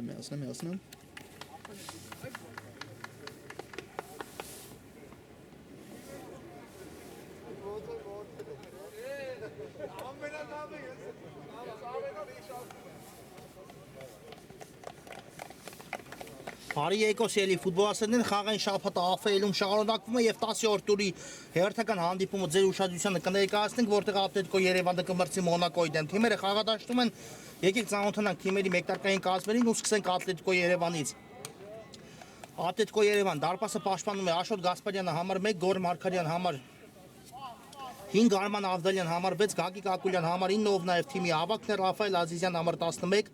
միացնեմ։ Բարի եկոս ելի ֆուտբոլասերներին խաղային շաբաթը ԱՖ-ում շարունակվում է եւ 10-րդ տուրի հերթական հանդիպումը ձեր ուշադրությանը կներկայացնենք, որտեղ Ատլետիկո Երևանը կմրցի Մոնակոյի դեմ։ Թիմերը խաղադաշտում են։ Եկեք ծանոթանանք թիմերի մեկտարկային կազմերին ու սկսենք Ատլետիկո Երևանից։ Ատլետիկո Երևան դարպասը պաշտպանում է Աշոտ Գասպարյանը համար 1, Գոր Մարգարյան համար 5, Արման Ավդալյան համար 6, Գագիկ Ակուլյան համար 9, ով նաեւ թիմի ավագն է Ռաֆայել Ազիզյան համար 11,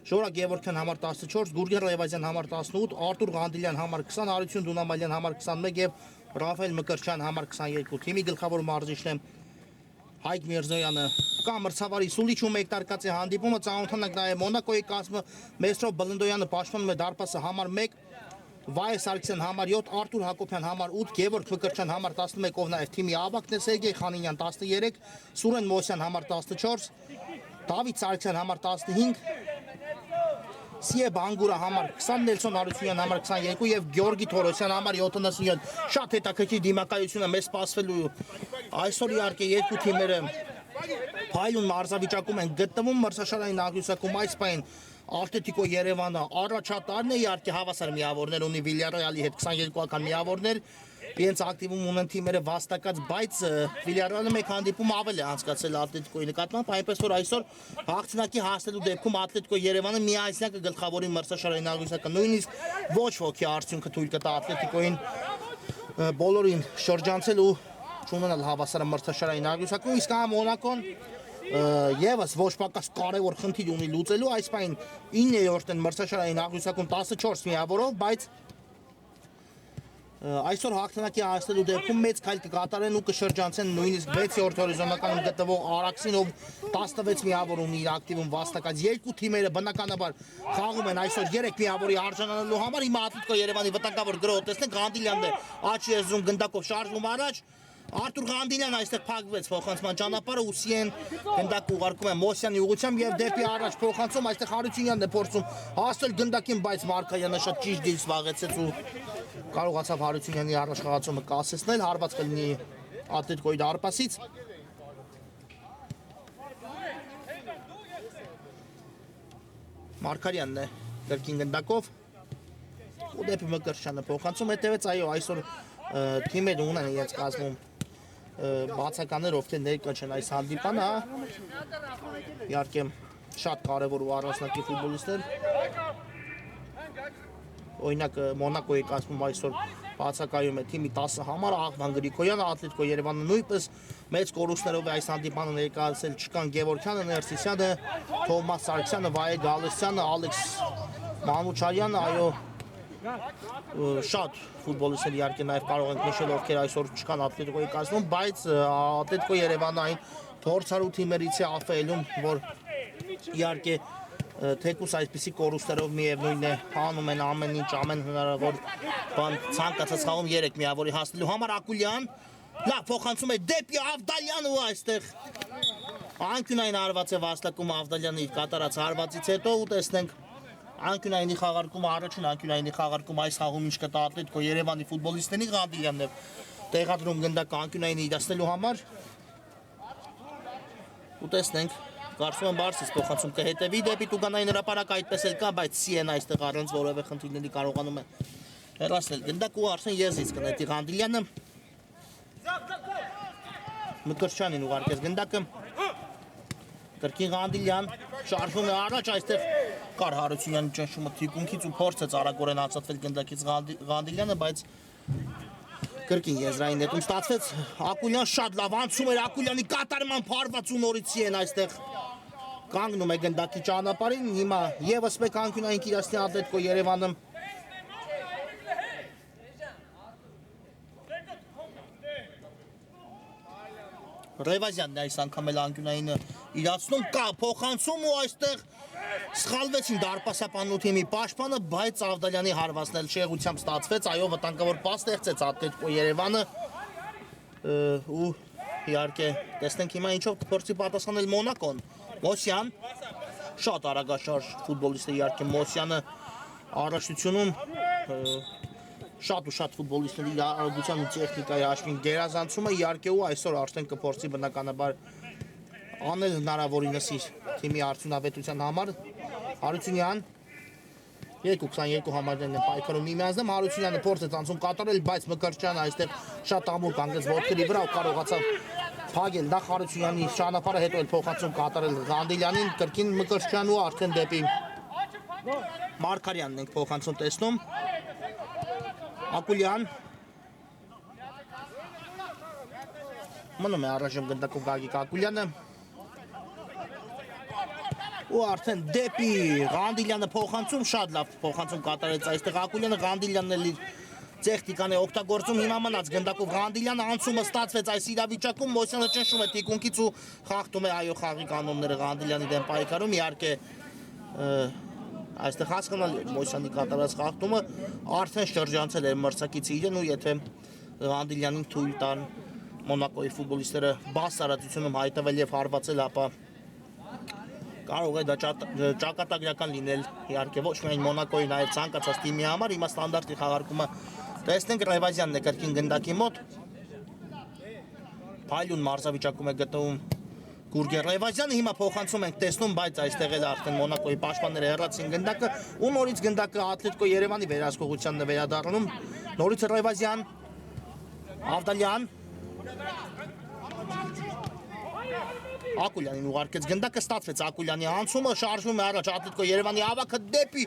Ժորա Գևորգյան համար 14, Գուրգեն Ռևազյան համար 18, Արտուր Ղանդիլյան համար 20, Արություն Դունամալյան համար 21 եւ Ռաֆայել Մկրտչյան համար 22։ Թիմի գլխավոր մարզիչն է Հայկ Միրզոյանը։ Կամ մրցավարի Սուլիչում մեկտարկած է հանդիպումը, ծանոթանանք նաեւ Մոնակոյի կազմը Մեսրով Բլնդոյանը պաշտպանում է դարպասը համար 1, Վայե Սարգսյան համար 7, Արտուր Հակոբյան համար 8, Գևորգ Մկրտչյան համար 11, ով նաեւ թիմի ավագն է Սերգեյ Խանինյան 13, Սուրեն Մոսյան համար 14, Դավիթ Սարգսյան համար 15, Սիե Բանգուրա համար 20, Նելսոն Արությունյան համար 22 եւ Գյորգի Թորոսյան համար 77։ Շատ հետաքրքիր դիմակայություն է մեզ սպասվելու այսօր իհարկե երկու թիմերը փայլուն մարզավիճակում են գտնվում մրցաշարային աղյուսակում այս պայն Ատլետիկո Երևանը առաջատարն է իհարկե հավասար միավորներ ունի Վիլյարեալի հետ 22-ական միավորներ իրենց ակտիվում ունեն թիմերը վաստակած, բայց Վիլյարեալը մեկ հանդիպում ավել է անցկացրել Ատլետիկոյի նկատմամբ, այնպես որ այսօր հաղթանակի հասնելու դեպքում Ատլետիկո Երևանը միայնակ կգլխավորի մրցաշարային աղյուսակը, նույնիսկ ոչ ոքի արդյունքը թույլ կտա Ատլետիկոյին բոլորին շրջանցել ու չունենալ հավասար մրցաշարային աղյուսակում, իսկ Մոնակոն եւս ոչ պակաս կարևոր խնդիր ունի լուծելու, այս պայն 9-րդ են մրցաշարային աղյուսակում 14 միավորով, բայց այսօր հաղթանակի հասնելու դեպքում մեծ քայլ կկատարեն ու կշրջանցեն նույնիսկ 6-րդ հորիզոնականում գտնվող Արաքսին, ով 16 միավոր ունի իր ակտիվում վաստակած։ Երկու թիմերը բնականաբար խաղում են այսօր 3 միավորի արժանանալու համար։ Հիմա Ատլետիկո Երևանի վտանգավոր գրոհը տեսնենք, Ղանդիլյանն է աչքի եզրում գնդակով շարժվում առաջ։ Արտուր Ղանդիլյան այստեղ փակվեց փոխանցման ճանապարհը ու Սիեն գնդակ ուղարկում է Մոսյանի ուղղությամբ եւ դեպի առաջ փոխանցում, այստեղ Հարությունյանն է փորձում հասնել գնդակին, բայց Մարկարյանը շատ ճիշտ դիլ զբաղեցեց ու կարողացավ Հարությունյանի առաջխաղացումը կասեցնել, հարված կլինի Ատլետիկոյի դարպասից։ Մարկարյանն է կրկին գնդակով ու դեպի Մկրտչյանը փոխանցում, հետևեց այո այսօր թիմերը ունեն իրենց կազմում բացականներ, ովքեր ներկա չեն այս հանդիպանը, իհարկե շատ կարևոր ու առանձնակի ֆուտբոլիստներ, օրինակ Մոնակոյի կազմում այսօր բացակայում է թիմի 10 համար Աղվան Գրիգորյանը, Ատլետիկո Երևանը նույնպես մեծ կորուստներով է այս հանդիպանը ներկայացել, չկան Գևորգյանը, Ներսիսյանը, Թովմաս Սարգսյանը, Վայե Գալստյանը, Ալեքս Մանուչարյանը, այո շատ ֆուտբոլիստներ իհարկե նաև կարող ենք նշել, ովքեր այսօր չկան Ատլետիկոյի կազմում, բայց Ատլետիկո Երևանը այն փորձառու թիմերից է ԱՖ-ում, որ իհարկե թեկուս այսպիսի կորուստերով միևնույն է անում են ամեն ինչ, ամեն հնարավոր բան ցանկացած խաղում 3 միավորի հասնելու համար։ Ակուլյան լավ փոխանցում է դեպի Ավդալյան ու այստեղ անկյունային հարված է վաստակում Ավդալյանը իր կատարած հարվածից հետո ու տեսնենք անկյունայինի խաղարկումը, առաջին անկյունայինի խաղարկումը այս խաղում ինչ կտա Ատլետիկո Երևանի ֆուտբոլիստներին, Ղանդիլյանն է տեղադրում գնդակը անկյունայինի իրացնելու համար ու տեսնենք կարծում եմ բարձր փոխանցում կհետևի դեպի Տուգանային հրապարակ, այդպես էլ կա, բայց Սիեն այստեղ առանց որևէ խնդիրների կարողանում է հեռացնել գնդակը ու արդեն եզրից կնետի Ղանդիլյանը Մկրտչյանին ուղարկեց գնդակը կրկին Ղանդիլյան շարժվում է առաջ, այստեղ կար Հարությունյանի ճնշումը թիկունքից ու փորձեց արագորեն հացատվել գնդակից Ղանդիլյանը, բայց կրկին եզրային նետում ստացվեց, Ակուլյան շատ լավ անցում էր Ակուլյանի կատարման փարված ու նորից Սիեն այստեղ կանգնում է գնդակի ճանապարհին, հիմա եւս մեկ անկյունային կիրացնի Ատլետիկո Երևանը Ռևազյանն է այս անգամ էլ անկյունայինը իրացնում, կա փոխանցում ու այստեղ սխալվեցին դարպասապանու թիմի պաշտպանը, բայց Ավդալյանի հարվածն էլ շեղությամբ ստացվեց, այո վտանգավոր պաս ստեղծեց Ատլետիկո Երևանը ու իհարկե տեսնենք հիմա ինչով կփորձի պատասխանել Մոնակոն։ Մոսյան շատ արագաշարժ ֆուտբոլիստ է իհարկե Մոսյանը առաջնությունում շատ ու շատ ֆուտբոլիստների արագության ու տեխնիկայի հաշվին գերազանցում է իհարկե ու այսօր արդեն կփորձի բնականաբար անել հնարավորինս իր թիմի արդյունավետության համար Հարությունյան 2-22 համարներն են պայքարում միմյանց դեմ Հարությունյանը փորձ է ցանցում կատարել բայց Մկրտչյանը այստեղ շատ ամուր կանգնեց ոտքերի վրա ու կարողացավ փագել նախ Հարությունյանի ճանապարհը հետո էլ փոխանցում կատարել Ղանդիլյանին կրկին Մկրտչյան ու արդեն դեպի Մարգարյանն ենք փոխանցում տեսնում Ակուլյան մնում է առայժմ գնդակով Գագիկ Ակուլյանը ու արդեն դեպի Ղանդիլյանը փոխանցում շատ լավ փոխանցում կատարեց այստեղ Ակուլյանը Ղանդիլյանն էլ իր տեխնիկան է օգտագործում հիմա մնաց գնդակով Ղանդիլյանը անցումը ստացվեց այս իրավիճակում Մոսյանը ճնշում է թիկունքից ու խախտում է այո խաղի կանոնները Ղանդիլյանի դեմ պայքարում իհարկե այստեղ հասկանալի Մոսյանի կատարած խախտումը արդեն շրջանցել էր մրցակիցը իրեն ու եթե Ղանդիլյանին թույլ տան Մոնակոյի ֆուտբոլիստները բաց տարածությունում հայտնվել եւ հարվածել ապա կարող է դա ճակատագրական լինել իհարկե ոչ միայն Մոնակոյի նաեւ ցանկացած թիմի համար հիմա ստանդարտի խաղարկումը տեսնենք Ռևազյանն է կրկին գնդակի մոտ Փայլուն մարզավիճակում է գտնվում Գուրգեն Ռևազյանը հիմա փոխանցում ենք տեսնում բայց այստեղ էլ արդեն Մոնակոյի պաշտպանները հեռացին գնդակը ու նորից գնդակը Ատլետիկո Երևանի վերահսկողությանն է վերադառնում նորից Ռևազյան Ավդալյան Ակուլյանին ուղարկեց գնդակը ստացվեց Ակուլյանի անցումը շարժվում է առաջ Ատլետիկո Երևանի ավակը դեպի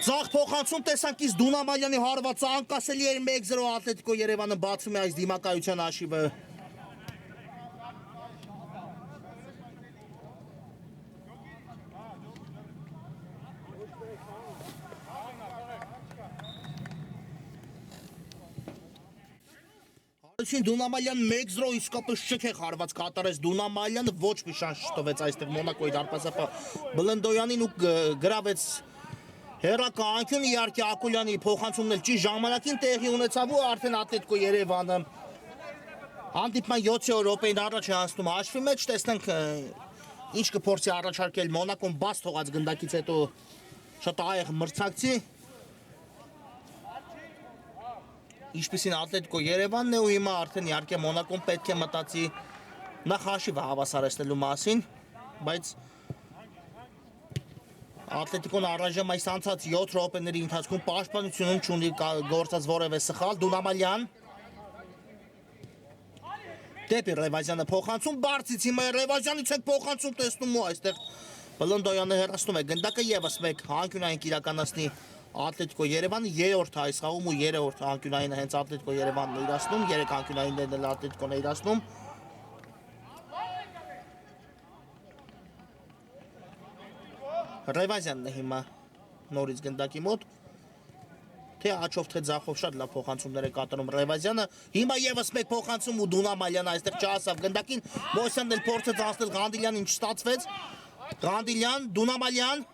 Ձախ փոխանցում տեսանք իսկ Դունամալյանի հարվածը անկասելի էր 1-0 Ատլետիկո Երևանը բացում է այս դիմակայության հաշիվը Դունամալյան 1-0 իսկապես շքեղ հարված կատարեց Դունամալյանը ոչ մի շանս չտվեց այստեղ Մոնակոյի դարպասապա Բլնդոյանին ու գրավեց հերակա անկյուն իհարկե Ակուլյանի փոխանցումն էլ ճիշտ ժամանակին տեղի ունեցավ ու արդեն Ատլետիկո Երևանը հանդիպման 7-րդ րոպեին առաջ է անցնում հաշվի մեջ տեսնենք ինչ կփորձի առաջարկել Մոնակոն բաց թողած գնդակից հետո շատ ահեղ մրցակցի Ինչպիսին Ատլետիկո Երևանն է ու հիմա արդեն իհարկե Մոնակոն պետք է մտածի նախ հաշիվը հավասարեցնելու մասին, բայց Ատլետիկոն առայժմ այս անցած 7 րոպեների ընթացքում պաշտպանությունում չունի գործած որևէ սխալ Դունամալյան Դեպի Ռևազյանը փոխանցում բարձից հիմա Ռևազյանից ենք փոխանցում տեսնում ու այստեղ Բլնդոյանը հեռացնում է գնդակը եւս մեկ հանկյունային իրականացնի Ատլետիկո Երևանը երրորդ այս խաղում ու երրորդ անկյունայինը հենց Ատլետիկո Երևանն է իրացնում, 3 անկյունայիններն էլ Ատլետիկոն է իրացնում։ Ռևազյանն է հիմա նորից գնդակի մոտ։ Թե աչով թե ձախով շատ լավ փոխանցումներ է կատարում Ռևազյանը։ Հիմա եւս մեկ փոխանցում ու Դունամալյանը այստեղ չհասավ գնդակին։ Մոսյանն էլ փորձեց անցնել Ղանդիլյանին չստացվեց։ Ղանդիլյան, Դունամալյան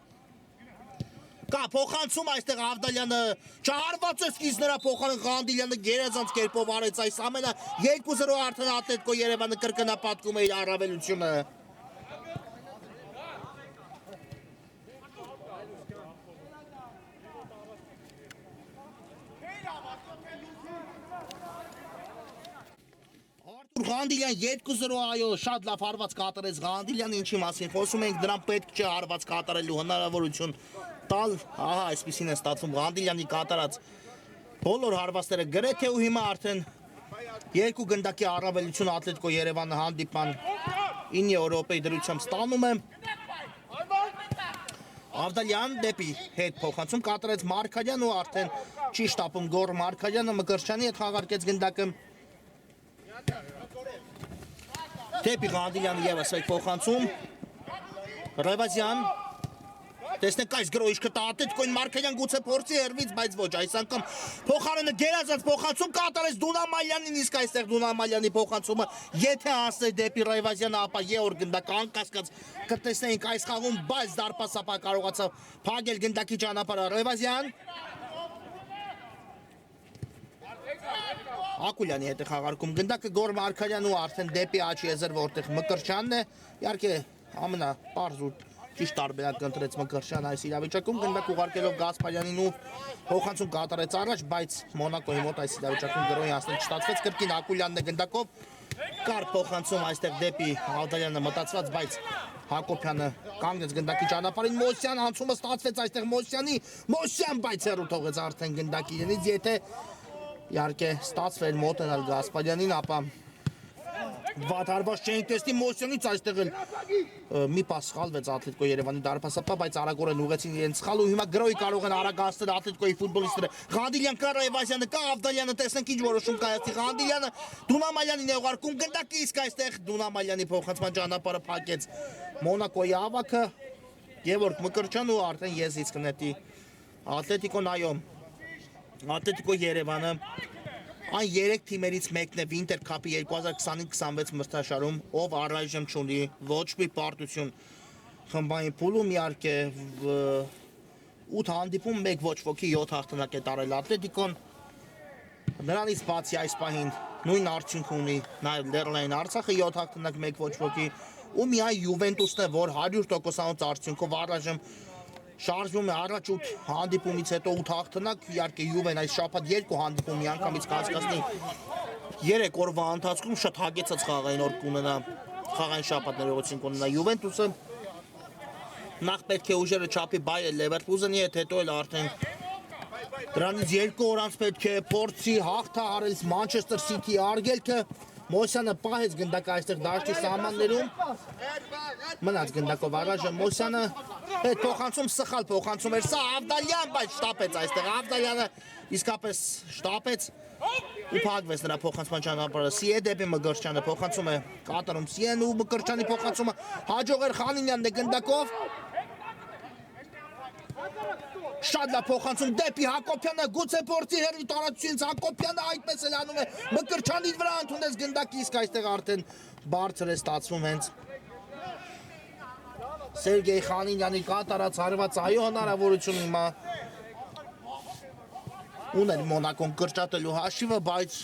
Կա փոխանցում այստեղ Ավդալյանը չհարվածեց իսկ նրա փոխարեն Ղանդիլյանը գերազանց կերպով արեց այս ամենը 2-0 արդեն Ատլետիկո Երևանը կրկնապատկում է իր առավելությունը Ղանդիլյան 2-0 այո շատ լավ հարված կատարեց Ղանդիլյան ինչի մասին խոսում ենք դրան պետք չէ հարված կատարելու հնարավորություն տալ ահա այսպեսին է ստացվում Ղանդիլյանի կատարած բոլոր հարվածները գրեթե ու հիմա արդեն երկու գնդակի առավելություն Ատլետիկո Երևանը հանդիպման 9 րոպեի դրությամբ ստանում է Ավդալյան դեպի հետ փոխանցում կատարեց Մարգարյան ու արդեն չի շտապում գոր Մարգարյանը Մկրտչյանի հետ խաղարկեց գնդակը Դեպի Ղանդիլյանը եւս մեկ փոխանցում Ռևազյան Տեսնենք այս գրոհիչքը Ատլետիկոյին Մարգարյան գուցե փորձի հերվից բայց ոչ այս անգամ փոխարենը գերազանց փոխանցում կատարեց Դունամալյանին իսկ այստեղ Դունամալյանի փոխանցումը եթե անցներ դեպի Ռևազյանը ապա երրորդ գնդակ անկասկած կտեսնեինք այս խաղում բայց դարպասապա կարողացավ փակել գնդակի ճանապարհը Ռևազյան Ակուլյանի հետ է խաղարկում գնդակը գոր Մարգարյան ու արդեն դեպի Աչիեզեր որտեղ Մկրտչյանն է իհարկե ամենապարզ ու ճիշտ տարբերակ ընտրեց Մկրտչյանը այս իրավիճակում, գնդակ ուղարկելով Գասպարյանին ու փոխանցում կատարեց առաջ, բայց Մոնակոյի մոտ այս իրավիճակում գրոհի հասնել չստացվեց, կրկին Ակուլյանն է գնդակով կար փոխանցում այստեղ դեպի Ալդարյանը մտածված, բայց Հակոբյանը կանգնեց գնդակի ճանապարհին, Մոսյան անցումը ստացվեց այստեղ Մոսյան, բայց հեռու թողեց արդեն գնդակի իրենից, եթե իհարկե ստացվել մոտենալ Գասպարյանին, ապա վատ հարված չէինք տեսնի Մոսյանից այստեղ էլ մի պաս սխալվեց Ատլետիկո Երևանի դարպասապա, բայց արագորեն ուղեցին իրենց սխալ ու հիմա գրոհի կարող են արագացնել Ատլետիկոյի ֆուտբոլիստները։ Ղանդիլյան կա, Ռայվազյանը կա, Ավդալյանը տեսնենք ինչ որոշում կայացնի Ղանդիլյանը, Դունամալյանին է ուղարկում գնդակի, իսկ այստեղ Դունամալյանի փոխանցման ճանապարհը փակեց Մոնակոյի ավագը Գևորգ Մկրտչյան ու արդեն եզից կնետի Ատլետիկոն, այո, Ատլետիկո Երևանը այն 3 թիմերից մեկն է Winter Cup-ի 2025-26 մրցաշարում, ով առայժմ չունի ոչ մի պարտություն խմբային փուլում, իհարկե 8 հանդիպում, 1 ոչ ոքի 7 հաղթանակ է տարել Ատլետիկոն։ Նրանից բացի այս պահին նույն արդյունք ունի նաև Լեռնային Արցախը 7 հաղթանակ, 1 ոչ ոքի, ու միայն Յուվենտուսն է, որ 100%-անոց արդյունքով առայժմ շարժվում է առաջ 8 հանդիպումից հետո 8 հաղթանակ, իհարկե Յուվեն այս շաբաթ 2 հանդիպում միանգամից կհասկացնի 3 օրվա ընթացքում շատ հագեցած խաղային օր կունենա, խաղային շաբաթ ներողություն կունենա Յուվենտուսը։ Նախ պետք է ուժերը չափի Բայեր Լևերկուզենի հետ, հետո էլ արդեն դրանից 2 օր անց պետք է փորձի հաղթահարել Մանչեսթեր Սիթիի արգելքը։ Մոսյանը պահեց գնդակը այստեղ դաշտի սահմաններում, մնաց գնդակով առայժմ Մոսյանը հետ փոխանցում, սխալ փոխանցում էր, սա Ավդալյան, բայց շտապեց այստեղ, Ավդալյանը իսկապես շտապեց ու փակվեց նրա փոխանցման ճանապարհը, Սիե դեպի Մկրտչյանը փոխանցում է կատարում Սիեն ու Մկրտչյանի փոխանցումը հաջող էր Խանինյանն է գնդակով, շատ լավ փոխանցում դեպի Հակոբյանը, գուցե փորձի հեռու տարածությունից Հակոբյանը այդպես էլ անում է Մկրտչյանի վրա ընդունեց գնդակի, իսկ այստեղ արդեն բարձր է ստացվում հենց Սերգեյ Խանինյանի կատարած հարված, այո, հնարավորություն հիմա ուներ Մոնակոն կրճատելու հաշիվը, բայց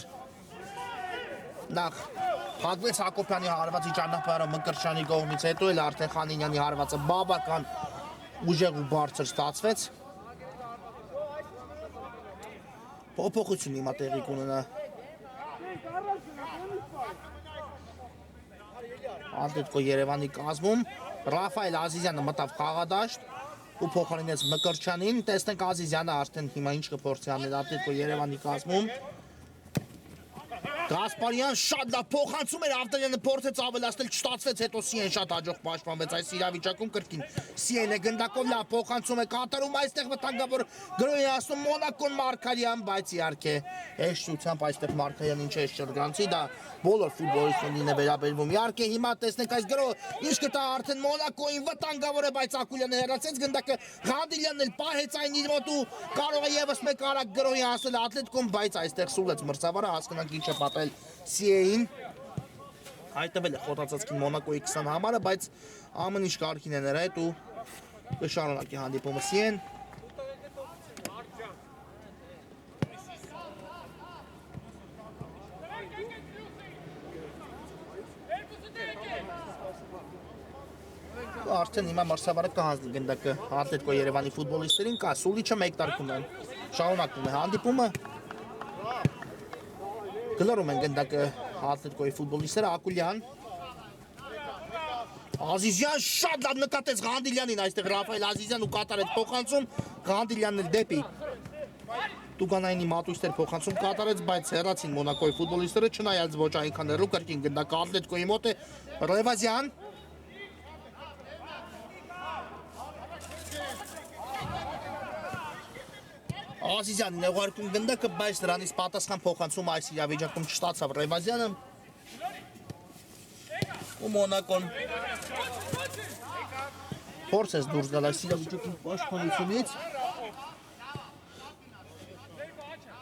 նախ փակվեց Հակոբյանի հարվածի ճանապարհը Մկրտչյանի կողմից, հետո էլ արդեն Խանինյանի հարվածը բավական ուժեղ ու բարձր ստացվեց։ Փոփոխություն հիմա տեղի կունենա Ատլետիկո Երևանի կազմում, Ռաֆայել Ազիզյանը մտավ խաղադաշտ ու փոխարինեց Մկրտչյանին, տեսնենք Ազիզյանը արդեն հիմա ինչ կփորձի անել Ատլետիկո Երևանի կազմում։ Գասպարյան շատ լավ փոխանցում էր, Ավդալյանը փորձեց ավելացնել, չստացվեց, հետո Սիեն շատ հաջող պաշտպանվեց այս իրավիճակում, կրկին Սիենը գնդակով լավ փոխանցում է կատարում, այստեղ վտանգավոր գրոհի հասնում Մոնակոն Մարգարյան, բայց իհարկե հեշտությամբ այստեղ Մարգարյանին չէ շրջանցի, դա բոլոր ֆուտբոլիստներին է վերաբերվում։ Իհարկե հիմա տեսնենք այս գրոհը ինչ կտա արդեն Մոնակոին վտանգավոր է, բայց Ակուլյանը հեռացեց գնդակը, Ղանդիլյանն էլ պահեց այն իր մոտ ու կարող է եւս մեկ արագ գրոհի հասնել Ատլետիկոն, բայց այստեղ սուլեց մրցավարը, հասկանանք ինչ է պատել Սիեին, հայտնվել է խոտածածկին Մոնակոյի 20 համարը, բայց ամեն ինչ կարգին է նրա հետ ու կշարունակի հանդիպումը Սիեն։ Արդեն հիմա մրցավարը կհանձնի գնդակը Ատլետիկո Երևանի ֆուտբոլիստերին, կա Սուլիչը մեկ տարկում են, շարունակվում է հանդիպումը, գլորում են գնդակը Ատլետիկոյի ֆուտբոլիստերը, Ակուլյան, Ազիզյան շատ լավ նկատեց Ղանդիլյանին, այստեղ Ռաֆայել Ազիզյան ու կատարեց փոխանցում, Ղանդիլյանն էլ դեպի Տուգանայինի մատույցներ փոխանցում կատարեց, բայց հեռացին Մոնակոյի ֆուտբոլիստերը, չնայած ոչ այնքան հեռու, կրկին գնդակը Ատլետիկոյի մոտ է, Ռևազյան, Ազիզյանն է ուղարկում գնդակը, բայց նրանից պատասխան փոխանցում այս իրավիճակում չստացավ Ռևազյանը ու Մոնակոն փորձեց դուրս գալ այս իրավիճակում պաշտպանությունից,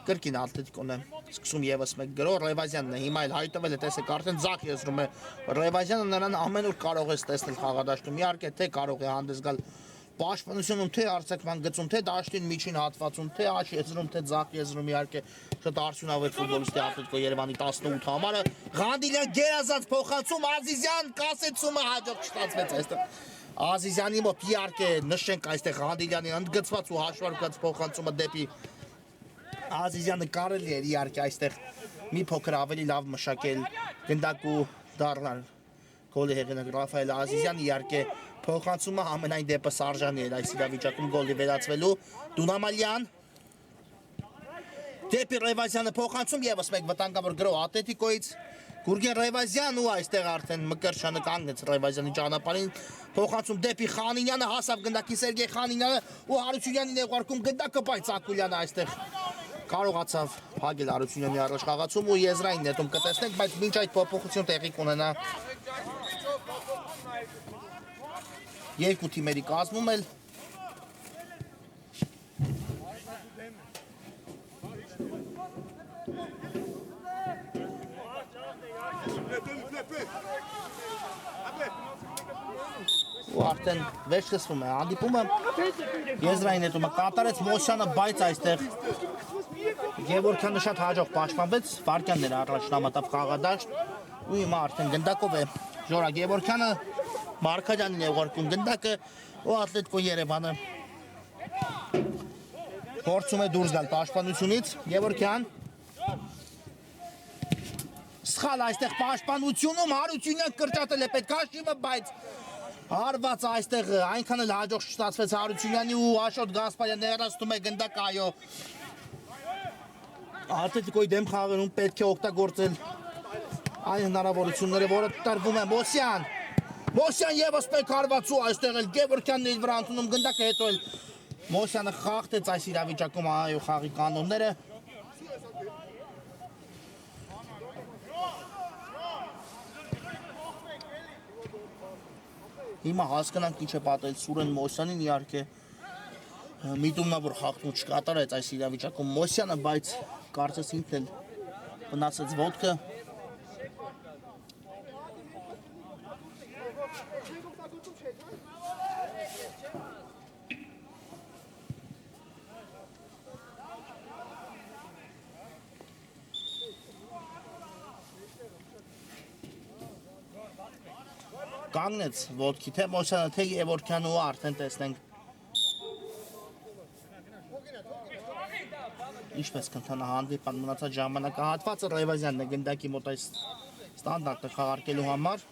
կրկին Ատլետիկոն է սկսում եւս մեկ գրոհ, Ռևազյանն է հիմա էլ հայտնվել է, տեսեք արդեն ձախ եզրում է Ռևազյանը, նրան ամենուր կարող է տեսնել խաղադաշտում, իհարկե թե կարող է հանդես գալ պաշտպանությունում, թե արձակման գծում, թե դաշտին միջին հատվածում, թե աջ եզրում, թե ձախ եզրում, իհարկե շատ արդյունավետ ֆուտբոլիստի Ատլետիկո Երևանի 18 համարը, Ղանդիլյան գերազանց փոխանցում, Ազիզյան կասեցումը հաջող չստացվեց այստեղ։ Ազիզյանի մոտ իհարկե նշենք այստեղ Հանդիլյանի ընդգծված ու հաշվարկված փոխանցումը դեպի Ազիզյանը կարելի էր իհարկե այստեղ մի փոքր ավելի լավ մշակել գնդակ ու դառնալ գոլի հեղինակ Ռաֆայել Ազիզյանը իհարկե փոխանցումը ամենայն դեպս արժանի էր այս իրավիճակում գոլի վերածվելու Դունամալյան դեպի Ռևազյանը փոխանցում եւս մեկ վտանգավոր գրո Ատլետիկոից Գուրգեն Ռևազյան ու այստեղ արդեն Մկրտչյանը կանգնեց Ռևազյանի ճանապարհին փոխանցում դեպի Խանինյանը հասավ գնդակի Սերգեյ Խանինյանը ու Հարությունյանին ուղարկում գնդակը բայց Ակուլյանը այստեղ կարողացավ փակել Հարությունյանի առաջ խաղացում ու եզրային նետում կտեսնենք բայց մինչ այդ փոփոխություն տեղի կունենա երկու թիմերի կազմում էլ ու արդեն վերջացվում է հանդիպումը եզրային նետումը կատարեց Մոսյանը բայց այստեղ Գևորգյանը շատ հաջող պաշտպանվեց վարկյաններ առաջ նամատավ խաղադաշտ ու հիմա արդեն գնդակով է Ժորա Գևորգյանը Մարկարյանին է ուղարկում գնդակը ու Ատլետիկո Երևանը փորձում է դուրս գալ պաշտպանությունից Գևորգյան Սխալ այստեղ պաշտպանությունում Հարությունյան կրճատել է պետք հաշիվը բայց Հարված այստեղ այնքան էլ հաջող չստացվեց Հարությունյանի ու Աշոտ Գասպարյանը հեռացնում է գնդակ այո Ատլետիկոյի դեմ խաղերում պետք է օգտագործել այն հնարավորությունները որը տրվում է Մոսյան եւս մեկ հարված ու այստեղ էլ Գևորգյանն իր վրա ընդունում գնդակը հետո էլ Մոսյանը խախտեց այս իրավիճակում այո խաղի կանոնները Հիմա հասկանանք ինչ է պատել Սուրեն Մոսյանին իհարկե միտումնավոր խախտում չկատարեց այս իրավիճակում Մոսյանը, բայց կարծես ինքն էլ մնացեց ոտքը Կանգնեց ոտքի թե Մոսյանը, թե Գևորգյանը ու արդեն տեսնենք Ինչպես կընթանա հանդիպան մնացած ժամանակահատվածը Ռևազյանն է գնդակի մոտ այս ստանդարտը խաղարկելու համար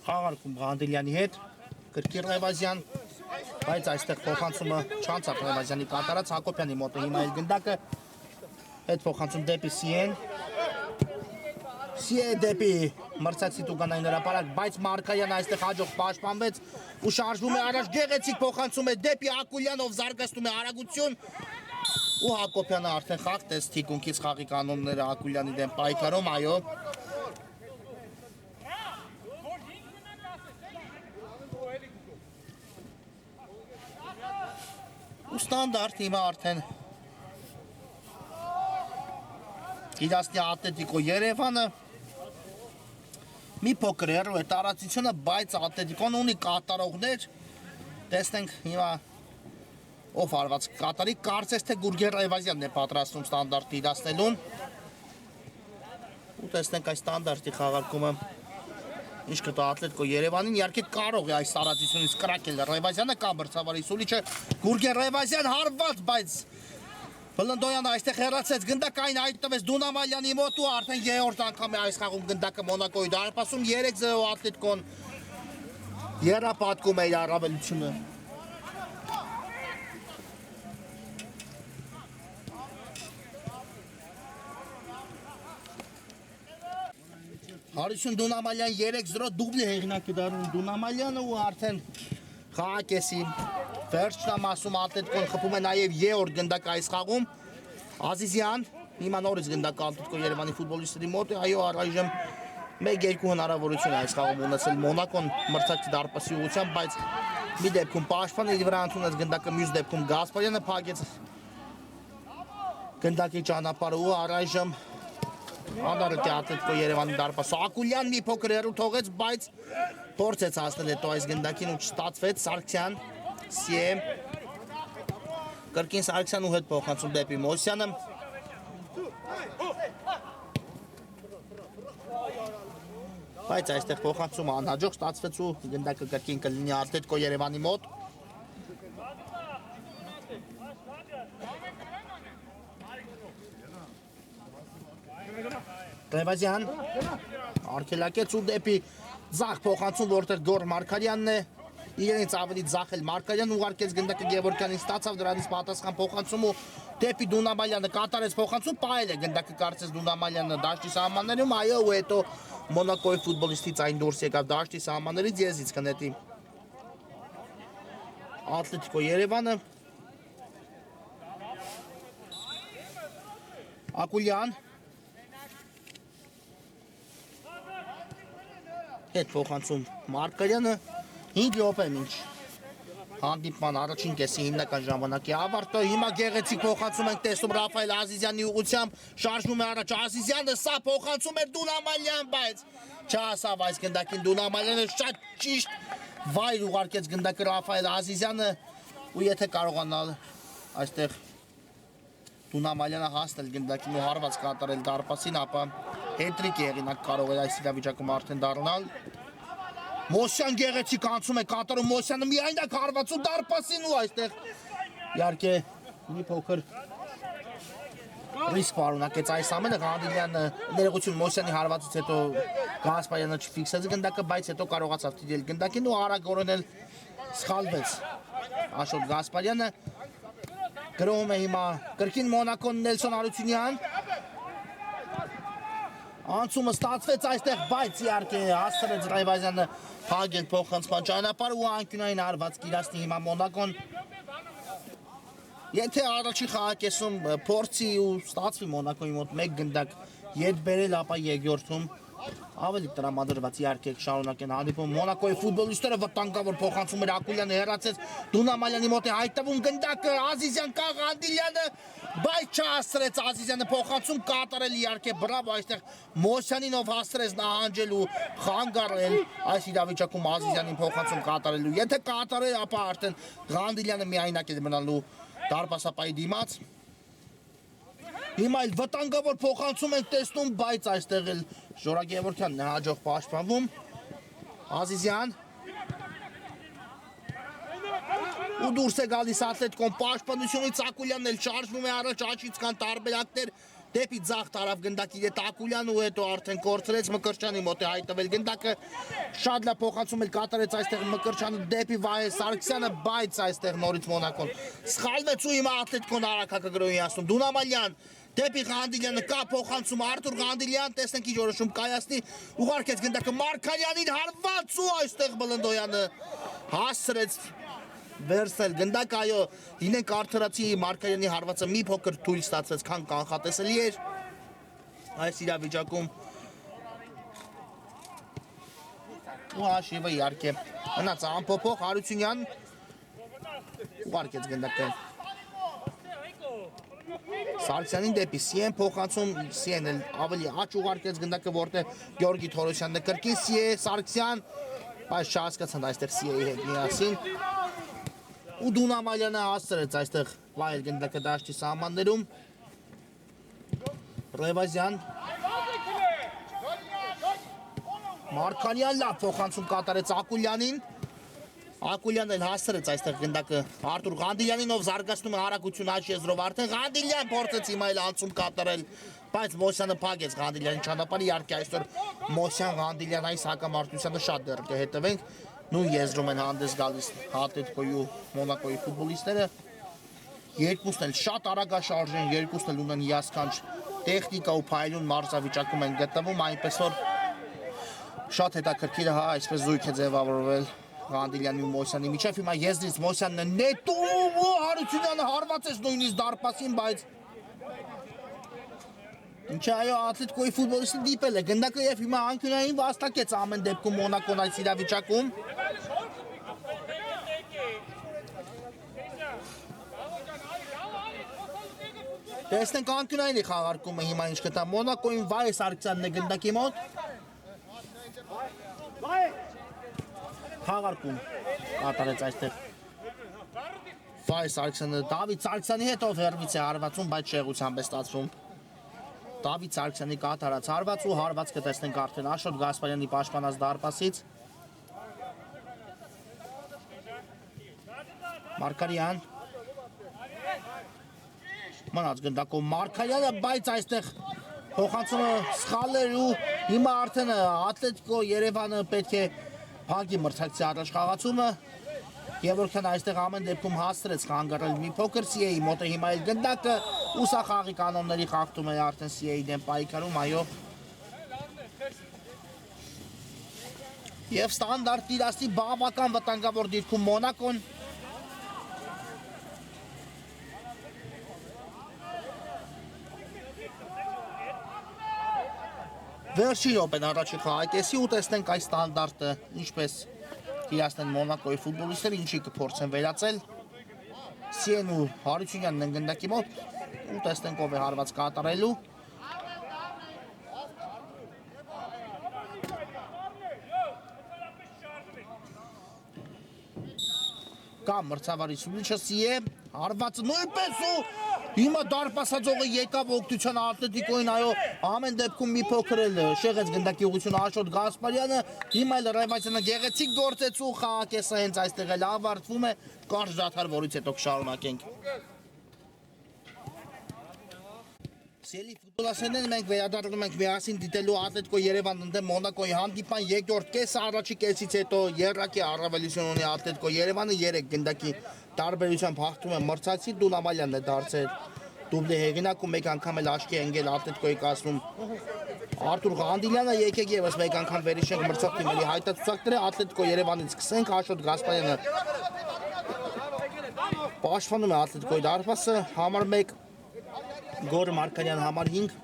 Խաղարկում Ղանդիլյանի հետ Կրկին Ռևազյան բայց այստեղ փոխանցումը չանցավ Ռևազյանի կատարած Հակոբյանի մոտ է հիմա էլ գնդակը հետ փոխանցում դեպի Սիեն Սիե դեպի մրցակցի տուգանային հրապարակ, բայց Մարկարյանը այստեղ հաջող պաշտպանվեց ու շարժվում է առաջ գեղեցիկ փոխանցում է դեպի Ակուլյանով զարգացնում է արագություն ու Հակոբյանը արդեն խախտեց թիկունքից խաղի կանոնները Ակուլյանի դեմ պայքարում, այո ու ստանդարտ հիմա արդեն Իրասնի Ատլետիկո Երևանը մի փոքր հեռու է տարածությունը, բայց Ատլետիկոն ունի կատարողներ տեսնենք հիմա ով արված կատարի կարծես թե Գուրգեն Ռևազյանն է պատրաստում ստանդարտը իրացնելուն ու տեսնենք այս ստանդարտի խաղարկումը ինչ կտա Ատլետիկո Երևանին իհարկե կարող է այս տարածությունից կրակել Ռևազյանը կամ բրցավարի սուլիչը Գուրգեն Ռևազյան հարված, բայց Բլնդոյանը այստեղ հեռացեց գնդակային հայտնվեց Դունամալյանի մոտ ու արդեն երրորդ անգամ է այս խաղում գնդակը Մոնակոյի դարպասում 3-0 Ատլետիկոն եռապատկում է իր առավելությունը Հարություն Դունամալյան 3-0 դուբլի հեղինակ է դառնում Դունամալյանը ու արդեն խաղակեսի վերջնամասում Ատլետիկոն խփում է նաև երրորդ գնդակը այս խաղում Ազիզյան հիմա նորից գնդակը Ատլետիկո Երևանի ֆուտբոլիստների մոտ է այո առայժմ 1-2 հնարավորություն է այս խաղում ունեցել Մոնակոն մրցակցի դարպասի ուղղությամբ բայց մի դեպքում պաշտպանը իր վրա ընդունեց գնդակը մյուս դեպքում Գասպարյանը փակեց գնդակի ճանապարհը ու առայժմ Անդարոտի Ատլետիկո Երևանի դարպասը Ակուլյան մի փոքր հեռու թողեց, բայց փորձեց հասնել հետո այս գնդակին ու չստացվեց Սարգսյան Սիե Կրկին Սարգսյանը ու հետ փոխանցում դեպի Մոսյանը Բայց այստեղ փոխանցումը անհաջող ստացվեց ու գնդակը կրկին կլինի Ատլետիկո Երևանի մոտ։ Տրևազյան արգելակեց ու դեպի ձախ փոխանցում, որտեղ Գոր Մարկարյանն է իրենից ավելի ձախ էլ Մարկարյան ուղարկեց գնդակը Գևորգյանին, ստացավ դրանից պատասխան փոխանցում ու դեպի Դունամալյանը կատարեց փոխանցում, պահել է գնդակը կարծես Դունամալյանը դաշտի սահմաններում, այո, ու հետո Մոնակոյի ֆուտբոլիստից այն դուրս եկավ դաշտի սահմաններից, եզից կնետի Ատլետիկո Երևանը։ Ակուլյան հետ փոխանցում Մարկարյանը 5 րոպե մինչ հանդիպման առաջին կեսի հիմնական ժամանակի ավարտը։ Հիմա գեղեցիկ փոխանցում ենք տեսնում Ռաֆայել Ազիզյանի ուղղությամբ, շարժվում է առաջ Ազիզյանը, սա փոխանցում էր Դունամալյան, բայց չհասավ այս գնդակին Դունամալյանը, շատ ճիշտ վայր ուղարկեց գնդակը Ռաֆայել Ազիզյանը ու եթե կարողանալ այստեղ Դունամալյանը հասնել գնդակին ու հարված կատարել դարպասին, ապա հետրիկի հեղինակ կարող է այս իրավիճակում արդեն դառնալ։ Մոսյան գեղեցիկ անցում է կատարում, Մոսյանը միայնակ հարվածում դարպասին ու այստեղ իհարկե մի փոքր ռիսկ պարունակեց այս ամենը, Ղանդիլյանը ներողություն Մոսյանի հարվածից հետո Գասպարյանը չֆիքսեց գնդակը, բայց հետո կարողացավ տիրել գնդակին ու արագորեն էլ սխալվեց Աշոտ Գասպարյանը։ Գրոհում է հիմա կրկին Մոնակոն Նելսոն Արությունյան։ Անցումը ստացվեց այստեղ, բայց իհարկե հասցրեց Ռայվազյանը փակել փոխանցման ճանապարհը ու անկյունային հարված կիրացնի հիմա Մոնակոն։ Եթե առաջի խաղակեսում փորձի ու ստացվի Մոնակոյի մոտ 1 գնդակ ետ բերել, ապա երկրորդում ավելի տրամադրված իհարկե շարունակեն հանդիպում Մոնակոյի ֆուտբոլիստները վտանգավոր փոխանցում էր Ակուլյանը հեռացեց Դունամալյանի մոտ է հայտնվում գնդակը Ազիզյան կա Ղանդիլյանը, բայց չհասցրեց Ազիզյանը փոխանցում կատարել իհարկե բրավո այստեղ Մոսյանինով հասցրեց նահանջել ու խանգարել այս իրավիճակում Ազիզյանին փոխանցում կատարելու, եթե կատարել ապա արդեն Ղանդիլյանը միայնակ է մնալու դարպասապայի դիմաց։ Հիմա էլ վտանգավոր փոխանցում ենք տեսնում, բայց այստեղ էլ Ժորա Գևորգյանն է հաջող պաշտպանվում։ Ազիզյան ու դուրս է գալիս Ատլետիկոն պաշտպանությունից, Ակուլյանն էլ շարժվում է առաջ, աչից կան տարբերակներ, դեպի ձախ տարավ գնդակի հետ Ակուլյան ու հետո արդեն կորցրեց Մկրտչյանի մոտ է հայտնվել գնդակը, շատ լավ փոխանցում էլ կատարեց այստեղ Մկրտչյանը դեպի Վահե Սարգսյանը, բայց այստեղ նորից Մոնակոն սխալվեց ու հիմա Ատլետիկոն արագ գրոհի Դունամալյան դեպի Ղանդիլյանը կա փոխանցում Արտուր Ղանդիլյան, տեսնենք ինչ որոշում կայացնի, ուղարկեց գնդակը Մարկարյանին հարված ու այստեղ Բլնդոյանը հասցրեց վերցնել գնդակ, այո, ինենք արդարացի Մարկարյանի հարվածը մի փոքր թույլ ստացվեց, քան կանխատեսելի էր այս իրավիճակում ու հաշիվը իհարկե մնաց անփոփոխ, Հարությունյան ուղարկեց գնդակը Սարգսյանին դեպի Սիեն փոխանցում, Սիեն էլ ավելի աճ ուղարկեց գնդակը, որտեղ Գյորգի Թորոսյանն է կրկին Սիե, Սարգսյան, բայց չհասկացան այստեղ Սիեի հետ միասին ու Դունամալյանը հասցրեց այստեղ վայել գնդակը դաշտի սահմաններում։ Ռևազյան Մարկարյան լավ փոխանցում կատարեց Ակուլյանին, Ակուլյանն էլ հասցրեց այստեղ գնդակը Արտուր Ղանդիլյանինով զարգացնում է արագություն աճ եզրով, արդեն Ղանդիլյան փորձեց հիմա էլ անցում կատարել, բայց Մոսյանը փակեց Ղանդիլյանի ճանապարհը, իհարկե այսօր Մոսյան Ղանդիլյան այս հակամարտությանը շատ դեռ կհետևենք, նույն եզրում են հանդես գալիս Ատլետիկոյի ու Մոնակոյի ֆուտբոլիստները, երկուսն էլ շատ արագաշարժ են, երկուսն էլ ունեն հիասքանչ տեխնիկա ու փայլուն մարզավիճակում են գտնվում, այնպես որ շատ հետաքրքիր է, այսպես զույգ է ձևավորվել Ղանդիլյանի ու Մոսյանի միջև, հիմա եզրից Մոսյանն է նետում ու Հարությունյանը հարվածեց նույնիսկ դարպասին, բայց ինչ այո Ատլետիկոյի ֆուտբոլիստը դիպել է գնդակը եւ հիմա անկյունային վաստակեց ամեն դեպքում Մոնակոն այս իրավիճակում։ Տեսնենք անկյունային է խաղարկումը հիմա ինչ կտա Մոնակոյին Վահե Սարգսյանն է գնդակի մոտ։ Խաղարկում կատարեց այստեղ Վահե Սարգսյանը Դավիթ Սարգսյանի հետ ով հեռվից է հարվածում, բայց շեղությամբ է ստացվում։ Դավիթ Սարգսյանի կատարած հարված ու հարված կտեսնենք արդեն Աշոտ Գասպարյանի պաշտպանած դարպասից։ Մարկարյան մնաց գնդակով Մարկարյանը, բայց այստեղ փոխանցումը սխալ էր ու հիմա արդեն Ատլետիկո Երևանը պետք է փակի մրցակցի առաջ խաղացումը։ Գևորգյանը այստեղ ամեն դեպքում հասցրեց խանգարել մի փոքր CA-ի մոտ է հիմա էլ գնդակը ու սա խաղի կանոնների խախտում է արդեն CA-ի դեմ պայքարում, այո։ Եվ ստանդարտ տիրասի բավական վտանգավոր դիրքում Մոնակոն։ Վերջի րոպեն առաջի խաղակեսի ու տեսնենք այս ստանդարտը ինչպես իրացնեն Մոնակոյի ֆուտբոլիստները, ինչի կփորձեն վերացել։ Սիեն ու Հարությունյանն են գնդակի մոտ ու տեսնենք ով է հարված կատարելու։ Կամ մրցավարի սուլիչը Սիե, հարվածը նույնպես ու հիմա դարպասածողը եկավ օգնության Ատլետիկոին, այո, ամեն դեպքում մի փոքր էլ շեղեց գնդակի ուղղությունը Աշոտ Գասպարյանը, հիմա էլ Ռևազյանը գեղեցիկ գործեց ու խաղակեսը հենց այստեղ էլ ավարտվում է, կարճ դադար, որից հետո կշարունակենք։ Սիրելի ֆուտբոլասերներ, մենք վերադառնում ենք միասին դիտելու Ատլետիկո Երևանն դեմ Մոնակոյի հանդիպման երկրորդ կեսը, առաջի կեսից հետո եռակի առավելություն ունի Ատլետիկո Երևանը, 3 գնդակի տարբերությամբ հաղթում է մրցակցի, Դուն Ամալյանն է դարձել դուբլի հեղինակ ու մեկ անգամ էլ աչքի է ընկել Ատլետիկոյի կազմում Արթուր Ղանդիլյանը, եկեք եւս մեկ անգամ վերհիշենք մրցակցների հայտարարությունները, Ատլետիկո Երևանից սկսենք, Աշոտ Գասպարյանը պաշտպանում է Ատլետիկոյի դարպասը, համար 1 Գորը Մարկարյան համար 5,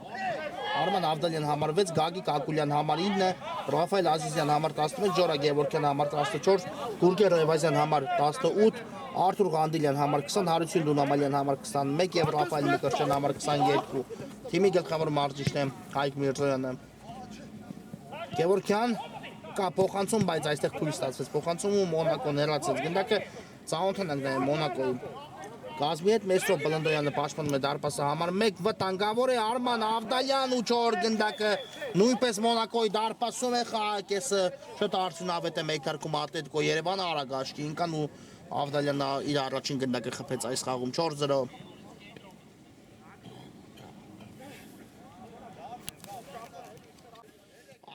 Արման Ավդալյան համար 6, Գագիկ Ակուլյան համար 9, Ռաֆայել Ազիզյան համար 11, Ջորա Գևորգյան համար 14, Գուրգեն Ռևազյան համար 18, Արթուր Ղանդիլյան համար 20, Հարություն Դունամալյան համար 21 եւ Ռաֆայել Մկրտչյան համար 22։ Թիմի գլխավոր մարզիչն է Հայկ Միրզոյանը։ Գևորգյան կա փոխանցում, բայց այստեղ թույլ ստացվեց փոխանցումը, Մոնակոն հեռացեց գնդակը, ծանոթանանք նաեւ Մոնակոյի Կազմի հետ Մեսրո Բլնդոյանը պաշտպանում է դարպասը համար 1, վտանգավոր է Արման Ավդալյան ու 4 գնդակը նույնպես Մոնակոյի դարպասում է խաղակեսը շատ արդյունավետ է մեկարկում Ատլետիկո Երևանը արագ աչքի ընկան ու Ավդալյանը իր առաջին գնդակը խփեց այս խաղում 4-0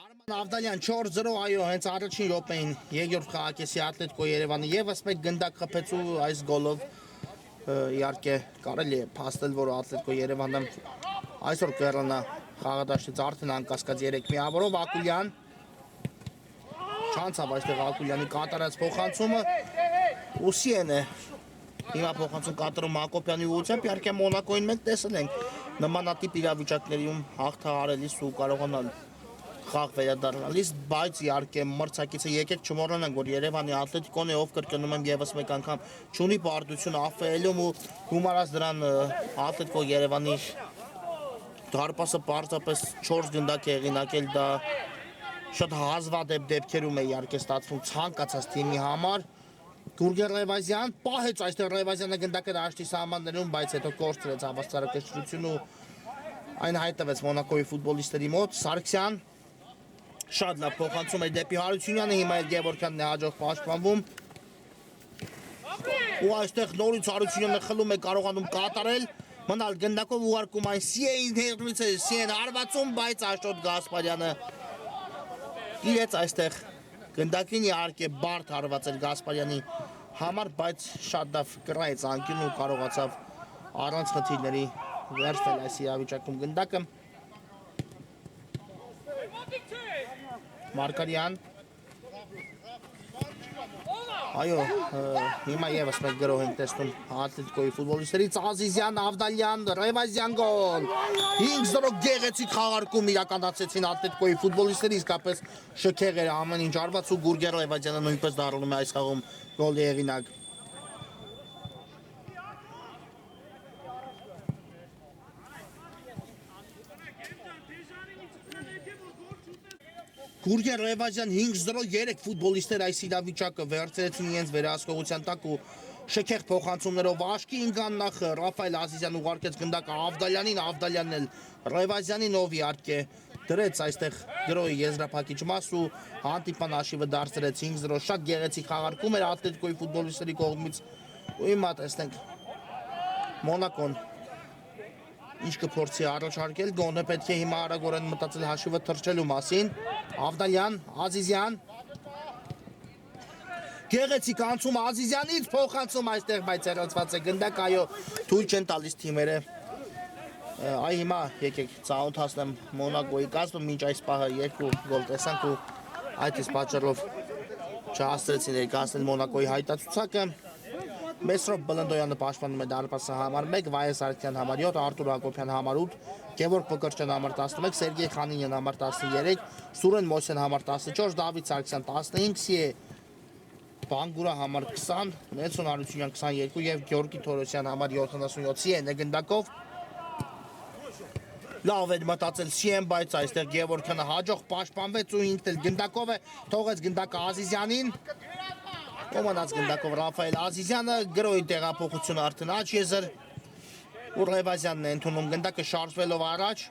Արման Ավդալյան 4-0 այո հենց առաջին րոպեին երկրորդ խաղակեսի Ատլետիկո Երևանը եւս մեկ գնդակ խփեց ու այս գոլով իհարկե կարելի է փաստել, որ Ատլետիկո Երևանը այսօր կհեռանա խաղադաշտից արդեն անկասկած 3 միավորով Ակուլյան չանցավ այստեղ Ակուլյանի կատարած փոխանցումը ու Սիեն է հիմա փոխանցում կատարում Հակոբյանի ուղղությամբ իհարկե Մոնակոյին մենք տեսել ենք նմանատիպ իրավիճակներում հաղթահարելիս ու կարողանալ խաղ վերադառնալիս, բայց իհարկե մրցակիցը եկեք չմոռանանք, որ Երևանի Ատլետիկոն է, ով կրկնում եմ եւս մեկ անգամ չունի պարտություն ԱՖԷ-ում ու գումարած դրան Ատլետիկո Երևանի դարպասը պարզապես 4 գնդակ է հեղինակել, դա շատ հազվադեպ դեպքերում է իհարկե ստացվում ցանկացած թիմի համար։ Գուրգեն Ռևազյան պահեց այստեղ Ռևազյանը գնդակը դաշտի սահմաններում, բայց հետո կորցրեց հավասարակշռությունը ու այն հայտնվեց Մոնակոյի ֆուտբոլիստերի մոտ։ Սարգսյան շատ լավ փոխանցում է դեպի Հարությունյանը, հիմա էլ Գևորգյանն է հաջող պաշտպանվում։ Ու այստեղ նորից Հարությունյանը խլում է կարողանում կատարել, մնալ գնդակով ուղարկում այն Սիեին հերթից է Սիեն հարվածում, բայց Աշոտ Գասպարյանը իրեց այստեղ գնդակին իհարկե բարդ հարված էր Գասպարյանի համար, բայց շատ լավ կռայեց անկյուն ու կարողացավ առանց խնդիրների վերցնել այս իրավիճակում գնդակը։ Մարկարյան Այո, հիմա եւս մեկ գրող ենք տեսնում Ատլետիկոյի ֆուտբոլիստերից Ազիզյան, Ավդալյան, Ռևազյան գոլ 5-0 գեղեցիկ խաղարկում իրականացրեցին Ատլետիկոյի ֆուտբոլիստները, իսկապես շքեղ էր ամեն ինչ արված ու Գուրգեն Ռևազյանը նույնպես դառնում է այս խաղում գոլի հեղինակ։ Գուրգեն Ռևազյան 5-0 3 ֆուտբոլիստներ այս իրավիճակը վերցրեցին իրենց վերահսկողության տակ ու Շքեղ փոխանցումներով աշկի ինքան նախ Ռաֆայել Ազիզյան ուղարկեց գնդակը Ավդալյանին, Ավդալյանն էլ Ռևազյանին ով իհարկե դրեց այստեղ գրոյի եզրափակիչ մաս ու հանդիպան հաշիվը դարձրեց 5-0 շատ գեղեցիկ խաղարկում էր Ատլետիկոյի ֆուտբոլիստների կողմից ու հիմա տեսնենք Մոնակոն ինչ կփորձի առաջարկել գոնե պետք է հիմա արագորեն մտածել հաշիվը թրջելու մասին Ավդալյան, Ազիզյան Գեղեցիկ անցում Ազիզյանից փոխանցում այստեղ բայց հեռացված է գնդակ այո թույլ չեն տալիս թիմերը այ հիմա եկեք ծանոթ հասնեմ Մոնակոյի կազմը մինչ այս պահը 2 գոլ տեսանք ու այդ իսկ պատճառով չհասցրեցին ներկայացնել Մոնակոյի հայտարարությունը Մեսրոպ Բլնդոյանը պաշտպանում է դարպասի համար 1 Վայես Արքյան համար 7 Արտուր Հակոբյան համար 8 Գևորգ Պկրճյան համար 11 Սերգեյ Խանինյան համար 13 Սուրեն Մոսյան համար 14 Դավիթ Սարգսյան 15 Սիե Բանգուրա համար 20 Նելսոն Հարությունյան 22 եւ Գյորգի Թորոսյան համար 77 Սիեն է գնդակով Լավ էր մտածել Սիեն բայց այստեղ Գևորգյանը հաջող պաշտպանվեց ու ինքն էլ գնդակով է թողեց գնդակը Ազիզյանին Ոմանած գնդակով Ռաֆայել Ազիզյանը գրոյի տեղափոխությունը արդեն աչ եզր ու Ռևազյանն է ընդունում գնդակը շարժվելով առաջ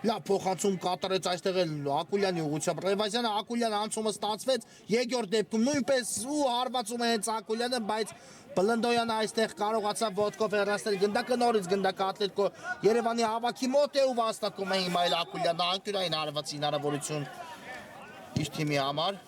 Լավ փոխանցում կատարեց այստեղ էլ Ակուլյանի ուղղությամբ Ռևազյանը Ակուլյանը անցումը ստացվեց երկրորդ դեպքում նույնպես ու հարվածում է հենց Ակուլյանը բայց Բլնդոյանը այստեղ կարողացավ ոտքով հեռացնել գնդակը նորից գնդակը Ատլետիկո Երևանի հավաքի մոտ է ու վաստակում է հիմա էլ Ակուլյանը անկյունային հարվածի հնարավորություն իր թիմի համար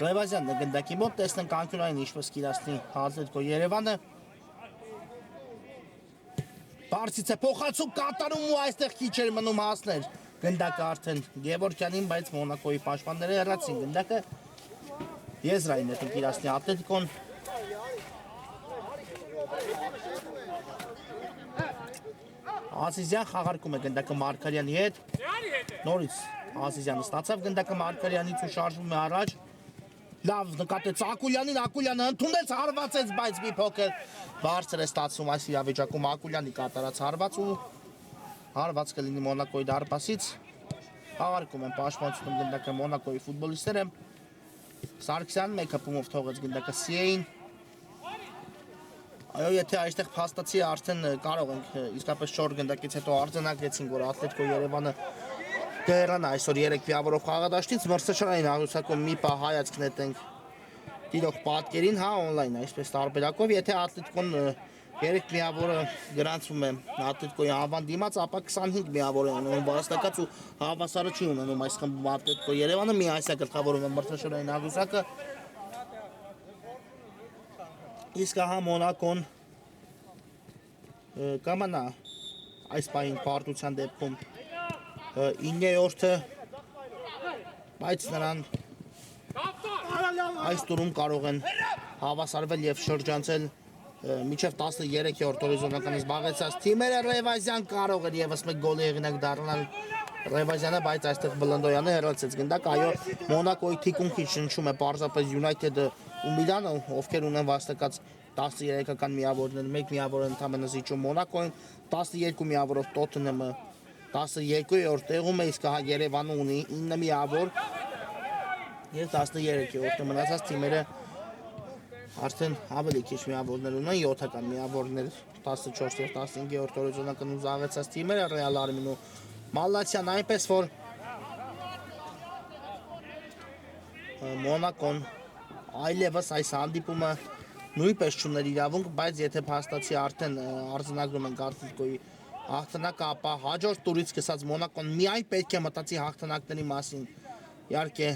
Ռևազյանն է գնդակի մոտ, տեսնենք անկյունային ինչպես կիրացնի Ատլետիկո Երևանը Բարձից է փոխանցում կատարում ու այստեղ քիչ էր մնում հասներ գնդակը արդեն Գևորգյանին, բայց Մոնակոյի պաշտպանները հեռացին գնդակը եզրային է կիրացնի Ատլետիկոն Ազիզյան խաղարկում է գնդակը Մարգարյանի հետ նորից Ազիզյանը ստացավ գնդակը Մարգարյանից ու շարժվում է առաջ Լավ նկատեց Ակուլյանին, Ակուլյանը ընդունեց, հարվածեց, բայց մի փոքր բարձր է ստացվում այս իրավիճակում Ակուլյանի կատարած հարված ու հարված կլինի Մոնակոյի դարպասից խաղարկում են պաշտպանությունում գնդակը Մոնակոյի ֆուտբոլիստները Սարգսյանն մեկ հպումով թողեց գնդակը Սիեին Այո, եթե այստեղ փաստացի արդեն կարող ենք իսկապես 4 գնդակից հետո արձանագրեցինք, որ Ատլետիկո Երևանը կհեռանա այսօր 3 միավորով խաղադաշտից, մրցաշարային հաղորդակցում մի պահ հայացք նետենք տիրող պատկերին, հա, on-line այսպես տարբերակով, եթե Ատլետիկոն 3 միավորը գրանցվում է Ատլետիկոյի անվան դիմաց, ապա 25 միավոր է ունենում վաստակած ու հավասարը չի ունենում այս խմբում Ատլետիկո Երևանը, մի այսա գլխավորում է մրցաշարային հաղորդակցը Իսկ ահա Մոնակոն կամանա այս պահին պարտության դեպքում 9-րդը բայց նրան այս տուրում կարող են հավասարվել եւ շրջանցել միջև 13-րդ հորիզոնականը զբաղեցած թիմերը Ռևազյան կարող էր եւս մեկ գոլի հեղինակ դառնալ Ռևազյանը, բայց այստեղ Բլնդոյանը հեռացեց գնդակ, այո Մոնակոյի թիկունքից շնչում է պարզապես United-ը ու Միլանը, ովքեր ունեն վաստակած 13-ական միավորներ, 1 միավոր ընդամենը զիջում Մոնակոյին, 12 միավորով Տոտենհեմը 12-րդ տեղում է, իսկ հա Երևանը ունի 9 միավոր եւ 13-րդը մնացած թիմերը արդեն ավելի քիչ միավորներ ունեն, 7-ական միավորներ 14 եւ 15-րդ հորիզոնականում զբաղեցած թիմերը Ռեալ Արմին ու Մալացյան, այնպես որ Մոնակոն այլևս այս հանդիպումը նույնպես չուներ իրավունք, բայց եթե փաստացի արդեն արձանագրում են Ատլետիկոյի հաղթանակը, ապա հաջորդ տուրից սկսած Մոնակոն միայն պետք է մտածի հաղթանակների մասին։ Իհարկե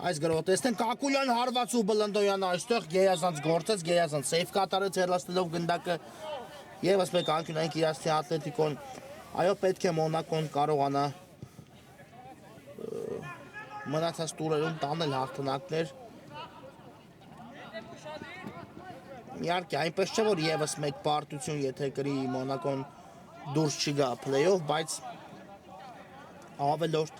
այս գրոհը տեսնենք Ակուլյան հարված ու Բլնդոյանը այստեղ Գեյազանց գործեց, Գեյազան սեյվ կատարեց հեռացնելով գնդակը եւս մեկ անկյունային կիրացնի Ատլետիկոն։ Այո, պետք է Մոնակոն կարողանա մնացած տուրերում տանել հաղթանակներ։ Իհարկե, այնպես չէ, որ եւս մեկ պարտություն, եթե գրի Մոնակոն դուրս չգա փլեյով, բայց ավելորդ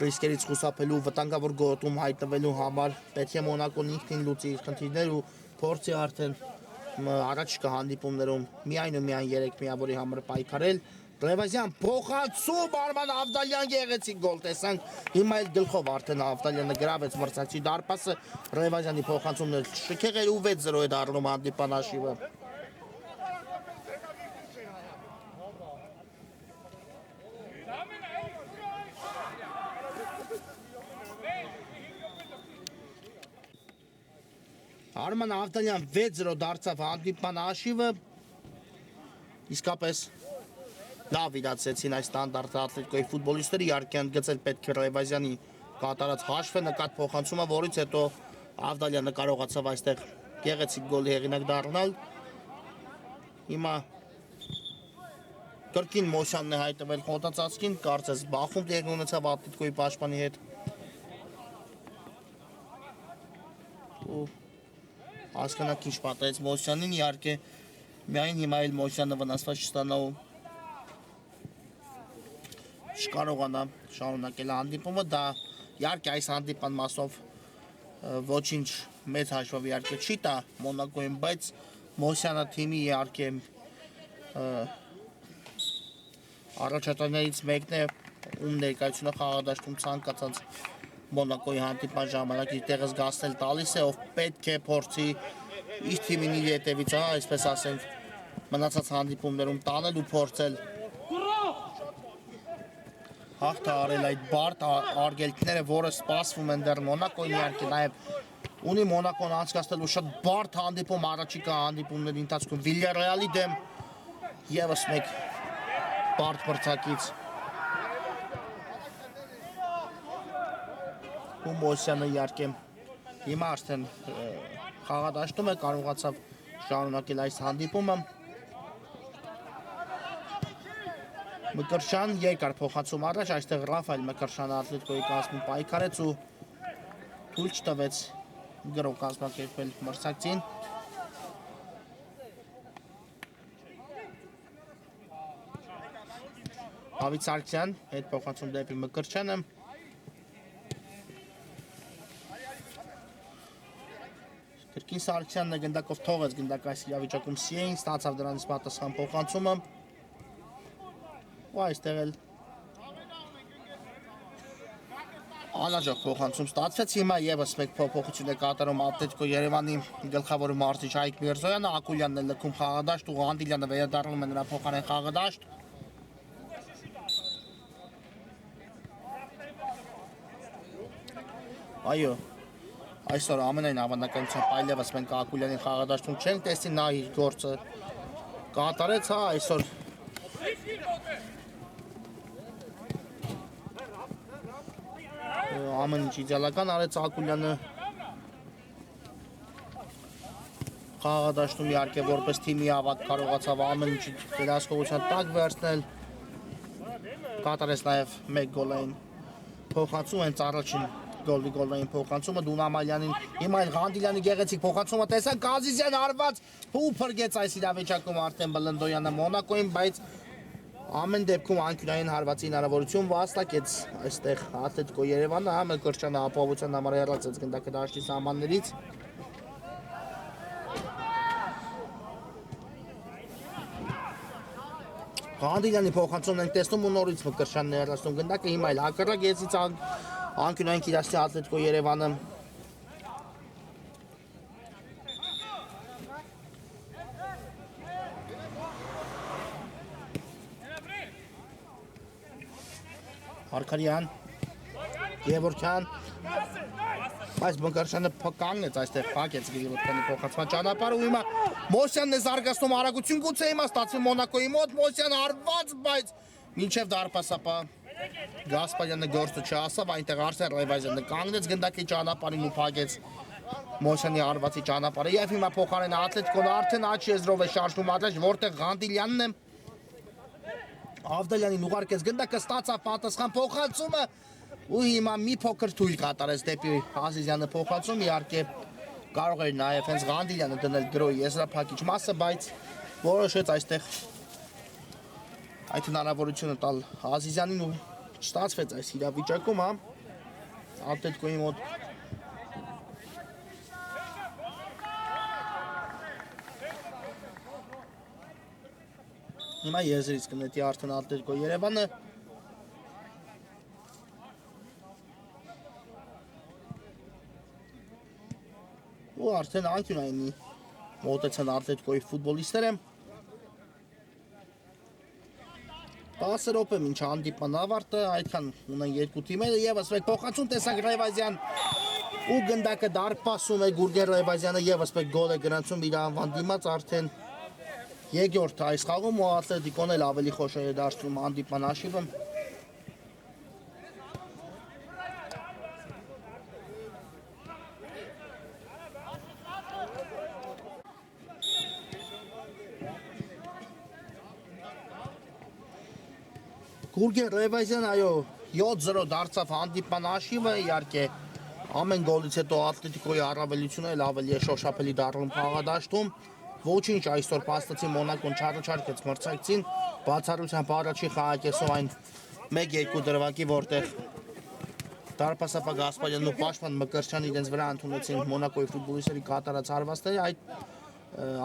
ռիսկերից խուսափելու վտանգավոր գոտում հայտնվելու համար պետք է Մոնակոն ինքնին լուծի իր խնդիրներ ու փորձի արդեն առաջիկա հանդիպումներում միայն ու միայն 3 միավորի համար պայքարել։ Լևազյան փոխանցում Արման Ավդալյան գեղեցիկ գոլ տեսանք։ Հիմա էլ գլխով արդեն Ավդալյանը գրավեց մրցակցի դարպասը։ Լևազյանի փոխանցումն էլ շքեղ էր ու 6-0 է դառնում հանդիպան հաշիվը։ Արման Ավդալյան 6-0 դարձավ հանդիպան հաշիվը։ Իսկապես լավ իրացեցին այս ստանդարտ Ատլետիկոյի ֆուտբոլիստները, իհարկե ընդգծել պետք է Լևազյանի կատարած հաշվը, նկատ փոխանցումը, որից հետո Ավդալյանը կարողացավ այստեղ գեղեցիկ գոլի հեղինակ դառնալ։ Հիմա կրկին Մոսյանն է հայտնվել խոտածածկին, կարծես բախում տեղի ունեցավ Ատլետիկոյի պաշտպանի հետ։ Ու հասկանանք ինչ պատահեց Մոսյանին, իհարկե միայն հիմա էլ Մոսյանը վնասված չստանա ու չկարողանա շարունակել հանդիպումը, դա իհարկե այս հանդիպան մասով ոչինչ մեծ հաշվով իհարկե չի տա Մոնակոյին, բայց Մոսյանը թիմի իհարկե առաջատարներից մեկն է, ում ներկայությունը խաղադաշտում ցանկացած Մոնակոյի հանդիպման ժամանակ իր տեղը զգացնել տալիս է, ով պետք է փորձի իր թիմին իր հետևից, այսպես ասենք, մնացած հանդիպումներում տանել ու փորձել հաղթահարել այդ բարդ արգելքները, որը սպասվում են դեռ Մոնակոյին, իհարկե նաև ունի Մոնակոն անցկացնելու շատ բարդ հանդիպում առաջիկա հանդիպումների ընթացքում Վիլյարեալի դեմ ևս մեկ բարդ մրցակից։ Ու Մոսյանը իհարկե հիմա արդեն խաղադաշտում է, կարողացավ շարունակել այս հանդիպումը։ Մկրտչյան երկար փոխանցում առաջ, այստեղ Ռաֆայել Մկրտչյանը Ատլետիկոյի կազմում պայքարեց ու թույլ չտվեց գրոհ կազմակերպել մրցակցին։ Հավիթ Սարգսյան հետ փոխանցում դեպի Մկրտչյանը։ Կրկին Սարգսյանն գնդակով թողեց գնդակը այս իրավիճակում Սիեին, ստացավ դրանից պատասխան փոխանցումը։ Ու այստեղ էլ անհաջող փոխանցում ստացվեց, հիմա ևս մեկ փոփոխություն է կատարում Ատլետիկո Երևանի գլխավոր մարզիչ Հայկ Միրզոյանը, Ակուլյանն է լքում խաղադաշտ ու Ղանդիլյանը վերադառնում է նրա փոխարեն խաղադաշտ։ Այո, այսօր ամենայն հավանականությամբ այլևս մենք Ակուլյանի խաղադաշտում չենք տեսնի, նա իր գործը կատարեց, այսօր ամեն ինչ իդեալական արեց Ակուլյանը խաղադաշտում, իհարկե որպես թիմի ավակ կարողացավ ամեն ինչ վերահսկողության տակ վերցնել, կատարեց նաև մեկ գոլային փոխանցում, հենց առաջին գոլային փոխանցումը Դունամալյանին, հիմա էլ Ղանդիլյանի գեղեցիկ փոխանցումը տեսանք, Ազիզյան արված ու փրկեց այս իրավիճակում արդեն Բլնդոյանը Մոնակոյին, բայց ամեն դեպքում անկյունային հարվածի հնարավորություն վաստակեց այստեղ Ատլետիկո Երևանը, Մկրտչյանը ապահովության համար հեռացեց գնդակը դաշտի սահմաններից։ Ղանդիլյանի փոխանցումն ենք տեսնում ու նորից Մկրտչյանն է հեռացնում գնդակը, հիմա էլ հակառակ եզից անկյունային կիրասի Ատլետիկո Երևանը։ Արքարյան, Գևորգյան, բայց Մկրտչյանը կանգնեց այստեղ, փակեց Գևորգյանի փոխանցման ճանապարհը ու հիմա Մոսյանն է զարգացնում արագություն, գուցե հիմա ստացվի Մոնակոյի մոտ, Մոսյանը արված, բայց մինչև դարպասապա Գասպարյանը գործը չասավ, այնտեղ Արսեն Լևազյանը կանգնեց գնդակի ճանապարհին ու փակեց Մոսյանի արվածի ճանապարհը եւ հիմա փոխարեն Ատլետիկոն արդեն աչ եզրով է շարժվում առաջ, որտեղ Ղանդիլյանն է Ավդալյանին ուղարկեց գնդակը, ստացավ պատասխան փոխանցումը ու հիմա մի փոքր թույլ կատարեց դեպի Ազիզյանը փոխանցում, իհարկե կարող էր նաև հենց Ղանդիլյանը դնել գրոհի եզրափակիչ մասը, բայց որոշեց այստեղ այդ հնարավորությունը տալ Ազիզյանին ու չստացվեց այս իրավիճակում, Ատլետիկոյի մոտ Հիմա եզրից կնետի արդեն Ատլետիկո Երևանը ու արդեն անկյունայինի մոտեցան Ատլետիկոյի ֆուտբոլիստները 10 րոպե մինչ հանդիպման ավարտը, այդքան ունեն երկու թիմերը եւս մեկ փոխանցում տեսանք Ռայվազյան ու գնդակը դարպասում է Գուրգեն Ռայվազյանը եւս մեկ գոլ է գրանցում իր անվան դիմաց արդեն երկրորդ այս խաղում ու Ատլետիկոն էլ ավելի խոշոր է դարձնում հանդիպման հաշիվը Գուրգեն Ռայվազյան այո 7-0 դարձավ հանդիպման հաշիվը իհարկե ամեն գոլից հետո Ատլետիկոյի առավելությունը էլ ավելի է շոշափելի դառնում խաղադաշտում ոչինչ այսօր փաստացի Մոնակոն չառաջարկեց մրցակցին բացառությամբ առաջի խաղակեսում այն 1-2 դրվագի որտեղ դարպասապա Գասպարյանն ու պաշտպան Մկրտչյանը իրենց վրա ընդունեցին Մոնակոյի ֆուտբոլիստերի կատարած հարվածները այդ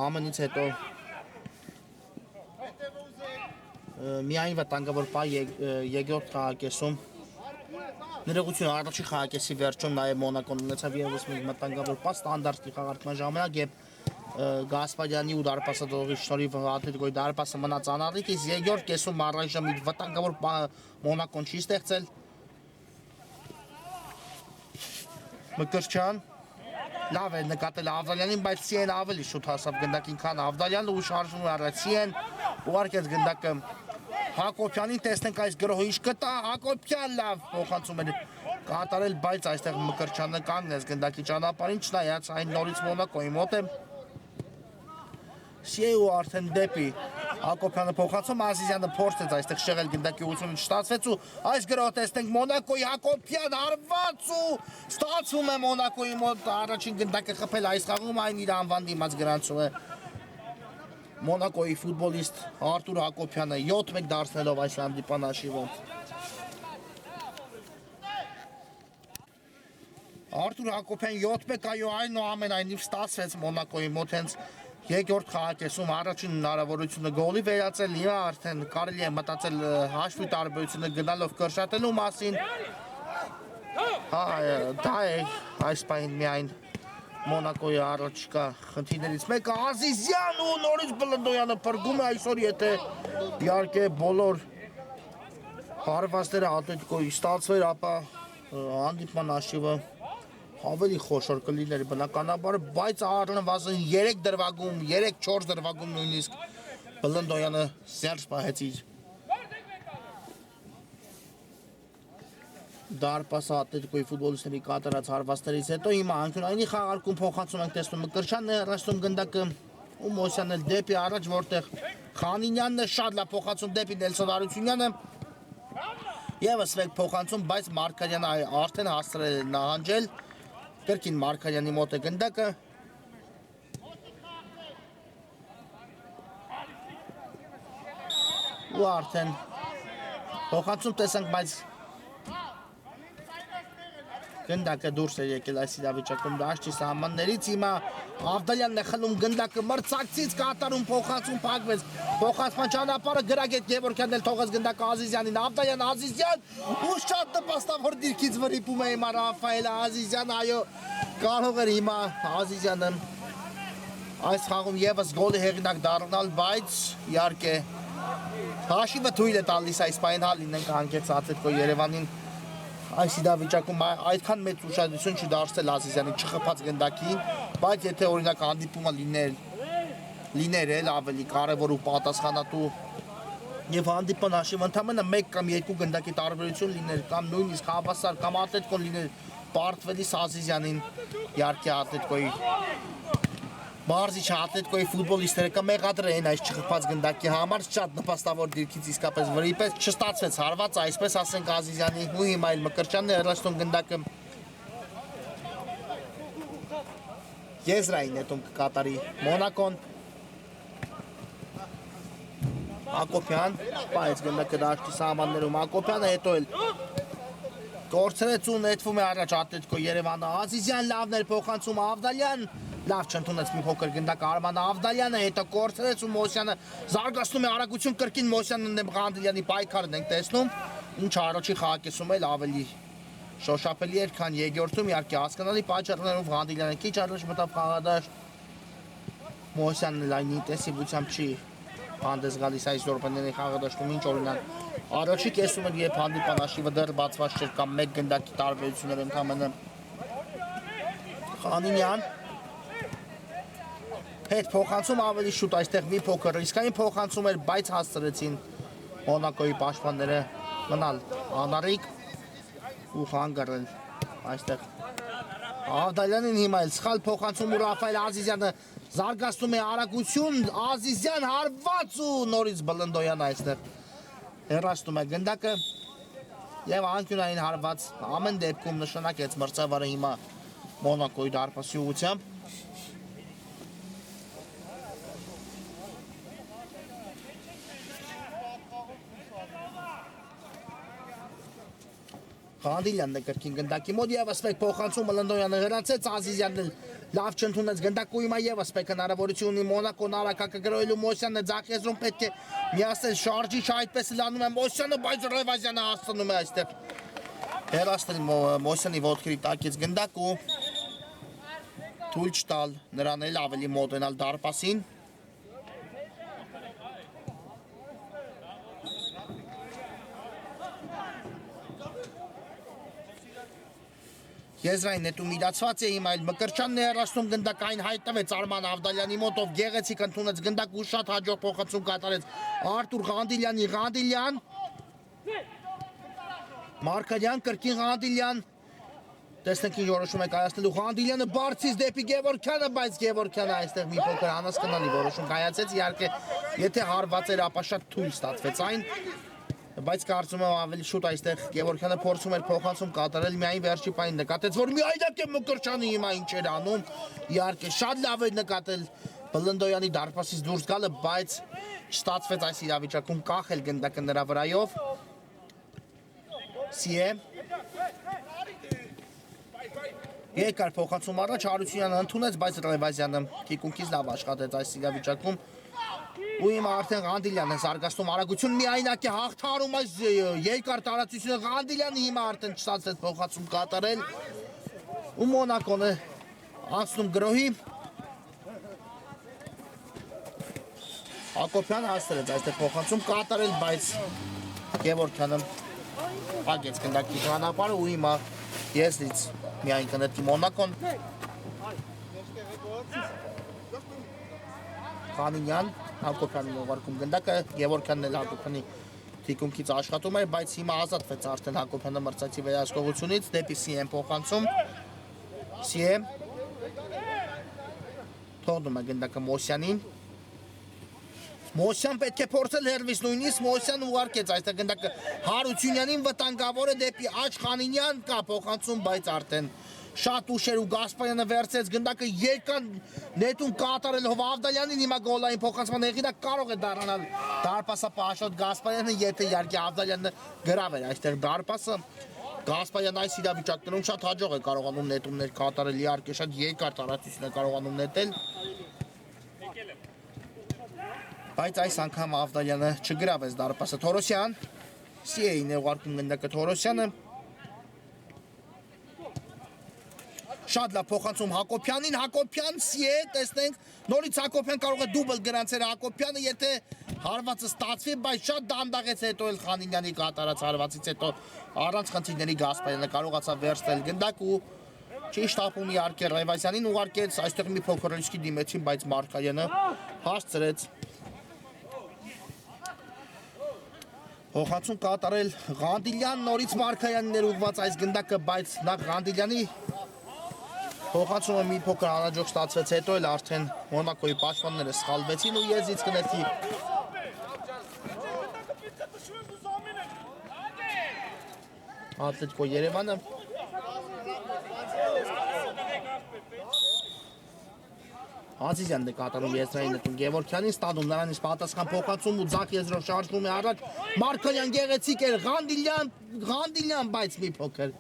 ամենից հետո միայն վտանգավոր պա երկրորդ խաղակեսում ներողություն առաջի խաղակեսի վերջում նաև Մոնակոն ունեցավ ևս մեկ վտանգավոր պա ստանդարտի խաղարկման ժամանակ երբ Գասպարյանի ու դարպասատողի շնորհիվ Ատլետիկոյի դարպասը մնաց անառիկ իսկ երկրորդ կեսում առայժմ իր վտանգավոր պա Մոնակոն չի ստեղծել Մկրտչյան լավ է նկատել Ավդալյանին բայց Սիեն ավելի շուտ հասավ գնդակին քան Ավդալյանը ու շարժվում առաջ Սիեն ուղարկեց գնդակը Հակոբյանին տեսնենք այս գրոհը ինչ կտա Հակոբյան լավ փոխանցում էր կատարել բայց այստեղ Մկրտչյանը կանգնեց գնդակի ճանապարհին չնայած այն նորից Մոնակոյի մոտ է Սիեու արդեն դեպի Հակոբյանը փոխանցում Ազիզյանը փորձեց այստեղ շեղել գնդակի ուղղությունը չստացվեց ու այս գրոհը տեսնենք Մոնակոյի Հակոբյան հարված ու ստացվում է Մոնակոյի մոտ առաջին գնդակը խփել այս խաղում այն իր անվան դիմաց գրանցում է Մոնակոյի ֆուտբոլիստ Արտուր Հակոբյանը 7-1 դարձնելով այս հանդիպան հաշիվը Արտուր Հակոբյան 7-1 այո այնուամենայնիվ ստացվեց Մոնակոյի մոտ հենց երկրորդ խաղակեսում առաջին հնարավորությունը գոլի վերածել հիմա արդեն կարելի է մտածել հաշվի տարբերությունը գնալով կրշատելու մասին դա է այս պահին միայն Մոնակոյի առաջկա խնդիրներից մեկը Ազիզյան ու նորից Բլնդոյանը փրկում է այսօր եթե իհարկե բոլոր հարվածները Ատլետիկոյի ստացվեր ապա հանդիպման հաշիվը ավելի խոշոր կլիներ բնականաբար բայց առնվազն 3 դրվագում 3-4 դրվագում նույնիսկ Բլնդոյանը սերժ պահեց իր դարպասը Ատլետիկոյի ֆուտբոլիստների կատարած հարվածներից հետո հիմա անկյունայինի խաղարկում փոխանցում ենք տեսնում Մկրտչյանն է հեռացնում գնդակը ու Մոսյանն էլ դեպի առաջ որտեղ Խանինյանն է շատ լավ փոխանցում դեպի Նելսոն Արությունյանը եւս մեկ փոխանցում բայց Մարկարյանը արդեն հասցրել է նահանջել կրկին Մարկարյանի մոտ է գնդակը ու արդեն փոխանցում տեսանք բայց Գնդակը դուրս է եկել այս իրավիճակում դաշտի սահմաններից հիմա Ավդալյանն է խլում գնդակը մրցակցից կատարում փոխանցում փակվեց փոխանցման ճանապարհը Գրագետ Գևորգյանն էլ թողեց գնդակը Ազիզյանին Ավդալյան Ազիզյան ու շատ նպաստավոր դիրքից վրիպում է հիմա Ռաֆայել Ազիզյանը այո կարող էր հիմա Ազիզյանը այս խաղում եւս գոլի հեղինակ դառնալ բայց իհարկե հաշիվը թույլ է տալիս այս պահին լինենք անկեց Ատլետիկո Երևանին այս իրավիճակում այդքան մեծ ուշադրություն չի դարձել Ազիզյանին չխփած գնդակին, բայց եթե օրինակ հանդիպումը լիներ էլ ավելի կարևոր ու պատասխանատու եւ հանդիպան հաշիվ ընդամենը 1 կամ 2 գնդակի տարբերություն լիներ կամ նույնիսկ հավասար կամ Ատլետիկոն լիներ պարտվելիս Ազիզյանին իհարկե Ատլետիկոյի Մարզիչ Ատլետիկոյի ֆուտբոլիստները կմեղադրեն այս չխփած գնդակի համար շատ նպաստավոր դիրքից իսկապես վրիպեց չստացվեց հարված այսպես ասենք Ազիզյանի ու հիմա այլ Մկրտչյանն է հեռացնում գնդակը Եզրային հետում կկատարի Մոնակոն Հակոբյան սպայեց գնդակը դաշտի սահմաններում Հակոբյանը հետո էլ կորցրեց ու նետվում է առաջ Ատլետիկո Երևանը Ազիզյան լավն էր փոխանցում Ավդալյան լավ չընդունեց մի փոքր գնդակ Արման Ավդալյանը, հետո կորցրեց ու Մոսյանը զարգացնում է արագություն կրկին Մոսյանն դեմ Ղանդիլյանի պայքարն ենք տեսնում, ինչ առաջի խաղակեսում էլ ավելի շոշափելի էր, քան երկրորդում, իհարկե հասկանալի պատճառներով Ղանդիլյանը քիչ առաջ մտավ խաղադաշտ, Մոսյանն այն ինտենսիվությամբ չի հանդես գալիս այս րոպեների խաղադաշտում, ինչ օրինակ առաջի կեսում էր, երբ հանդիպան հաշիվը դեռ բացված չէր կամ մեկ գնդակի տարբերություններ ընդամենը Խանինյան հետ փոխանցում ավելի շուտ այստեղ մի փոքր ռիսկային փոխանցում էր, բայց հասցրեցին Մոնակոյի պաշտպանները մնալ անառիկ ու հանգարել այստեղ Ավդալյանին հիմա էլ սխալ փոխանցում ու Ռաֆայել Ազիզյանը զարգացնում է արագություն, Ազիզյան հարված ու նորից Բլնդոյան այստեղ հեռացնում է գնդակը եւ անկյունային հարված ամեն դեպքում նշանակեց մրցավարը հիմա Մոնակոյի դարպասի ուղղությամբ Ղանդիլյանն է կրկին գնդակի մոտ եւս մեկ փոխանցում Բլնդոյանը հեռացեց Ազիզյանն լավ չընդունեց գնդակը ու հիմա եւս մեկ հնարավորություն ունի Մոնակոն արագակը գրոյելու Մոսյանը ձախեզրում պետք է միասին շարժիչ այդպես լանում է Մոսյանը բայց Ռևազյանը հասցնում է այստեղ հեռացնել Մոսյանի ոտքերի տակից գնդակ ու թույլ չտալ նրան էլ ավելի մոտենալ դարպասին Եզրային նետում իրացված է հիմա էլ Մկրչյանն է հեռացնում գնդակային հայտնվեց Արման Ավդալյանի մոտով գեղեցիկ ընդունեց գնդակ ու շատ հաջող փոխանցում կատարեց Արտուր Ղանդիլյանի Ղանդիլյան Մարկարյան կրկին Ղանդիլյան տեսնենք ինչ որոշում է կայացնելու Ղանդիլյանը բարձից դեպի Գևորգյանը բայց Գևորգյանը այստեղ մի փոքր անհասկանալի որոշում կայացեց իհարկե եթե հարված էր ապա շատ թույլ ստացվեց այն բայց կարծում եմ ավելի շուտ այստեղ Գևորգյանը փորձում էր փոխանցում կատարել միայն վերջի պահին նկատեց որ միայնակ է Մկրչյանը հիմա ինչ էր անում իհարկե շատ լավ էր նկատել Բլնդոյանի դարպասից դուրս գալը բայց չստացվեց այս իրավիճակում կախել գնդակը նրա վրայով Սիե Երկար փոխանցում առաջ Հարությունյանը ընդունեց բայց Ռևազյանը թիկունքից լավ աշխատեց այս իրավիճակում ու հիմա արդեն Ղանդիլյանն է զարգացնում արագություն միայնակ է հաղթարում այս երկար տարածությունը Ղանդիլյանը հիմա արդեն չստացվեց փոխանցում կատարել ու Մոնակոն է անցնում գրոհի Հակոբյանը հասցրեց այստեղ փոխանցում կատարել բայց Գևորգյանը փակեց գնդակի ճանապարհը ու հիմա եզրից միայն կնետի Մոնակոն Խանինյան Հակոբյանն ուղարկում գնդակը Գևորգյանն էլ Հակոբյանի թիկունքից աշխատում էր բայց հիմա ազատվեց արդեն Հակոբյանը մրցակցի վերահսկողությունից դեպի Սիեն փոխանցում Սիե թողնում է գնդակը Մոսյանին Մոսյան պետք է փորձել հերվից նույնիսկ Մոսյան ուղարկեց այստեղ գնդակը Հարությունյանին վտանգավոր է դեպի Աջ Խանինյան կա փոխանցում բայց արդեն շատ ուշ էր ու Գասպարյանը վերցրեց գնդակը երկան նետում կատարելով Ավդալյանին հիմա գոլային փոխանցման հեղինակ կարող է դառնալ դարպասապահ Աշոտ Գասպարյանը եթե իհարկե Ավդալյանը գրավ էր այստեղ դարպասը Գասպարյանը այս իրավիճակներում շատ հաջող է կարողանում նետումներ կատարել իհարկե շատ երկար տարածություն է կարողանում նետել բայց այս անգամ Ավդալյանը չգրավեց դարպասը Թորոսյան Սիեին է ուղարկում գնդակը Թորոսյանը Շատ լավ փոխանցում Հակոբյանին, Հակոբյան Սիե, տեսնենք, նորից Հակոբյան կարող է դուբլ գրանցել Հակոբյանը, եթե հարվածը ստացվի, բայց շատ դանդաղեց հետո էլ Խանինյանի կատարած հարվածից հետո առանց խնդիրների Գասպարյանը կարողացավ վերցնել գնդակ ու ճիշտ ապում իհարկե Ռևազյանին ուղարկեց, այստեղ մի փոքր ռիսկի դիմեցին, բայց Մարկարյանը հասցրեց Փոխանցում կատարել Ղանդիլյան, նորից Մարկարյանն էր ուղղված այս գնդակը, բայց նախ Ղանդիլյանի Փոխանցումը մի փոքր անհաջող ստացվեց, հետո էլ արդեն Մոնակոյի պաշտպանները սխալվեցին ու եզրից կնետի Ատլետիկո Երևանը Ազիզյանն է կատարում եզրային նետում Գևորգյանին ստանում նրանից պատասխան փոխանցում ու ձախ եզրով շարժվում է առաջ Մարկարյան գեղեցիկ էր Ղանդիլյան բայց մի փոքր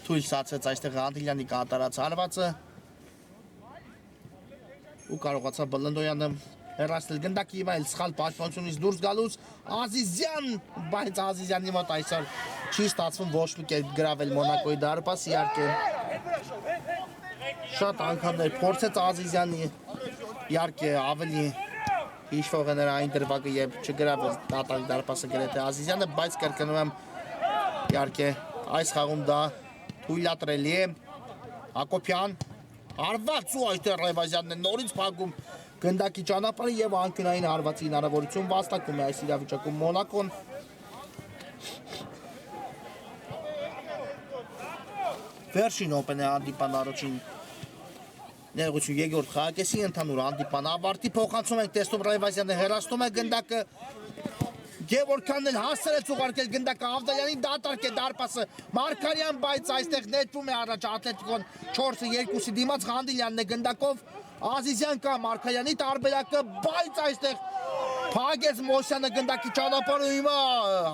թույլ ստացվեց այստեղ Ղանդիլյանի կատարած հարվածը ու կարողացավ Բլնդոյանը հեռացնել գնդակի վայել սխալ պաշտպանությունից դուրս գալուց Ազիզյան, բայց Ազիզյանի մոտ այսօր չի ստացվում ոչ մի կերպ գրավել Մոնակոյի դարպաս, իհարկե շատ անգամներ փորձեց Ազիզյանի, իհարկե ավելի հիշվող է նրա այն դրվագը եւ չգրավել դատարկ դարպասը գրեթե Ազիզյանը, բայց կրկնում եմ իհարկե այս խաղում դա թույլատրելի է Հակոբյան հարված ու այստեղ Ռևազյանն է նորից փակում գնդակի ճանապարհը եւ անկյունային հարվածի հնարավորություն վաստակում է այս իրավիճակում Մոնակոն վերջին օպեն է հանդիպան առաջին Ներողություն Եգոր Խաղակեսի ընդհանուր հանդիպան ավարտի փոխանցում ենք տեսնում Ռայվազյանը հեռացնում է գնդակը Գևորգյանն էլ հասցրեց ուղարկել գնդակը Ավդալյանի դատարկ է դարպասը Մարգարյան բայց այստեղ ներվում է առաջ Ատլետիկոն 4-2-ի դիմաց Ղանդիլյանն է գնդակով Ազիզյան կա Մարգարյանի տարբերակը բայց այստեղ Փագեց Մոսյանը գնդակի ճանապարհը հիմա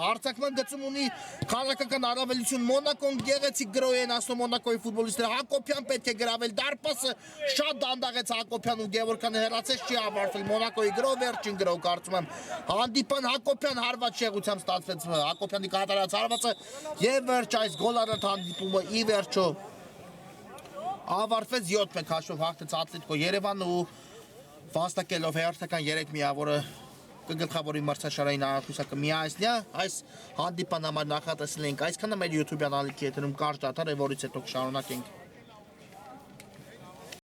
հարցակման գծում ունի քանակական առավելություն Մոնակոն գեղեցիկ գրոյ են ասում Մոնակոյի ֆուտբոլիստները Հակոբյան պետք է գրավել դարպասը շատ դանդաղեց Հակոբյան ու Գևորգյանը հեռացեց չի ավարտվել Մոնակոյի գրով վերջին գրով կարծում եմ հանդիպան Հակոբյան հարված շեղությամբ ստացվեց Հակոբյանի կատարած հարվածը եւ վերջ այս գոլարատ հանդիպումը ի վերջո ավարտվեց 7-1 հաշվով հաղթեց Ատլետիկո Երևանը ու վաստակելով հերթական 3 միավորը կգլխավորի մրցաշարային աղյուսակը միայնքն է այս հանդիպան համար նախատեսել ենք այսքանը մեր YouTube-յան ալիքի եթերում կարճ դադար է որից հետո կշարունակենք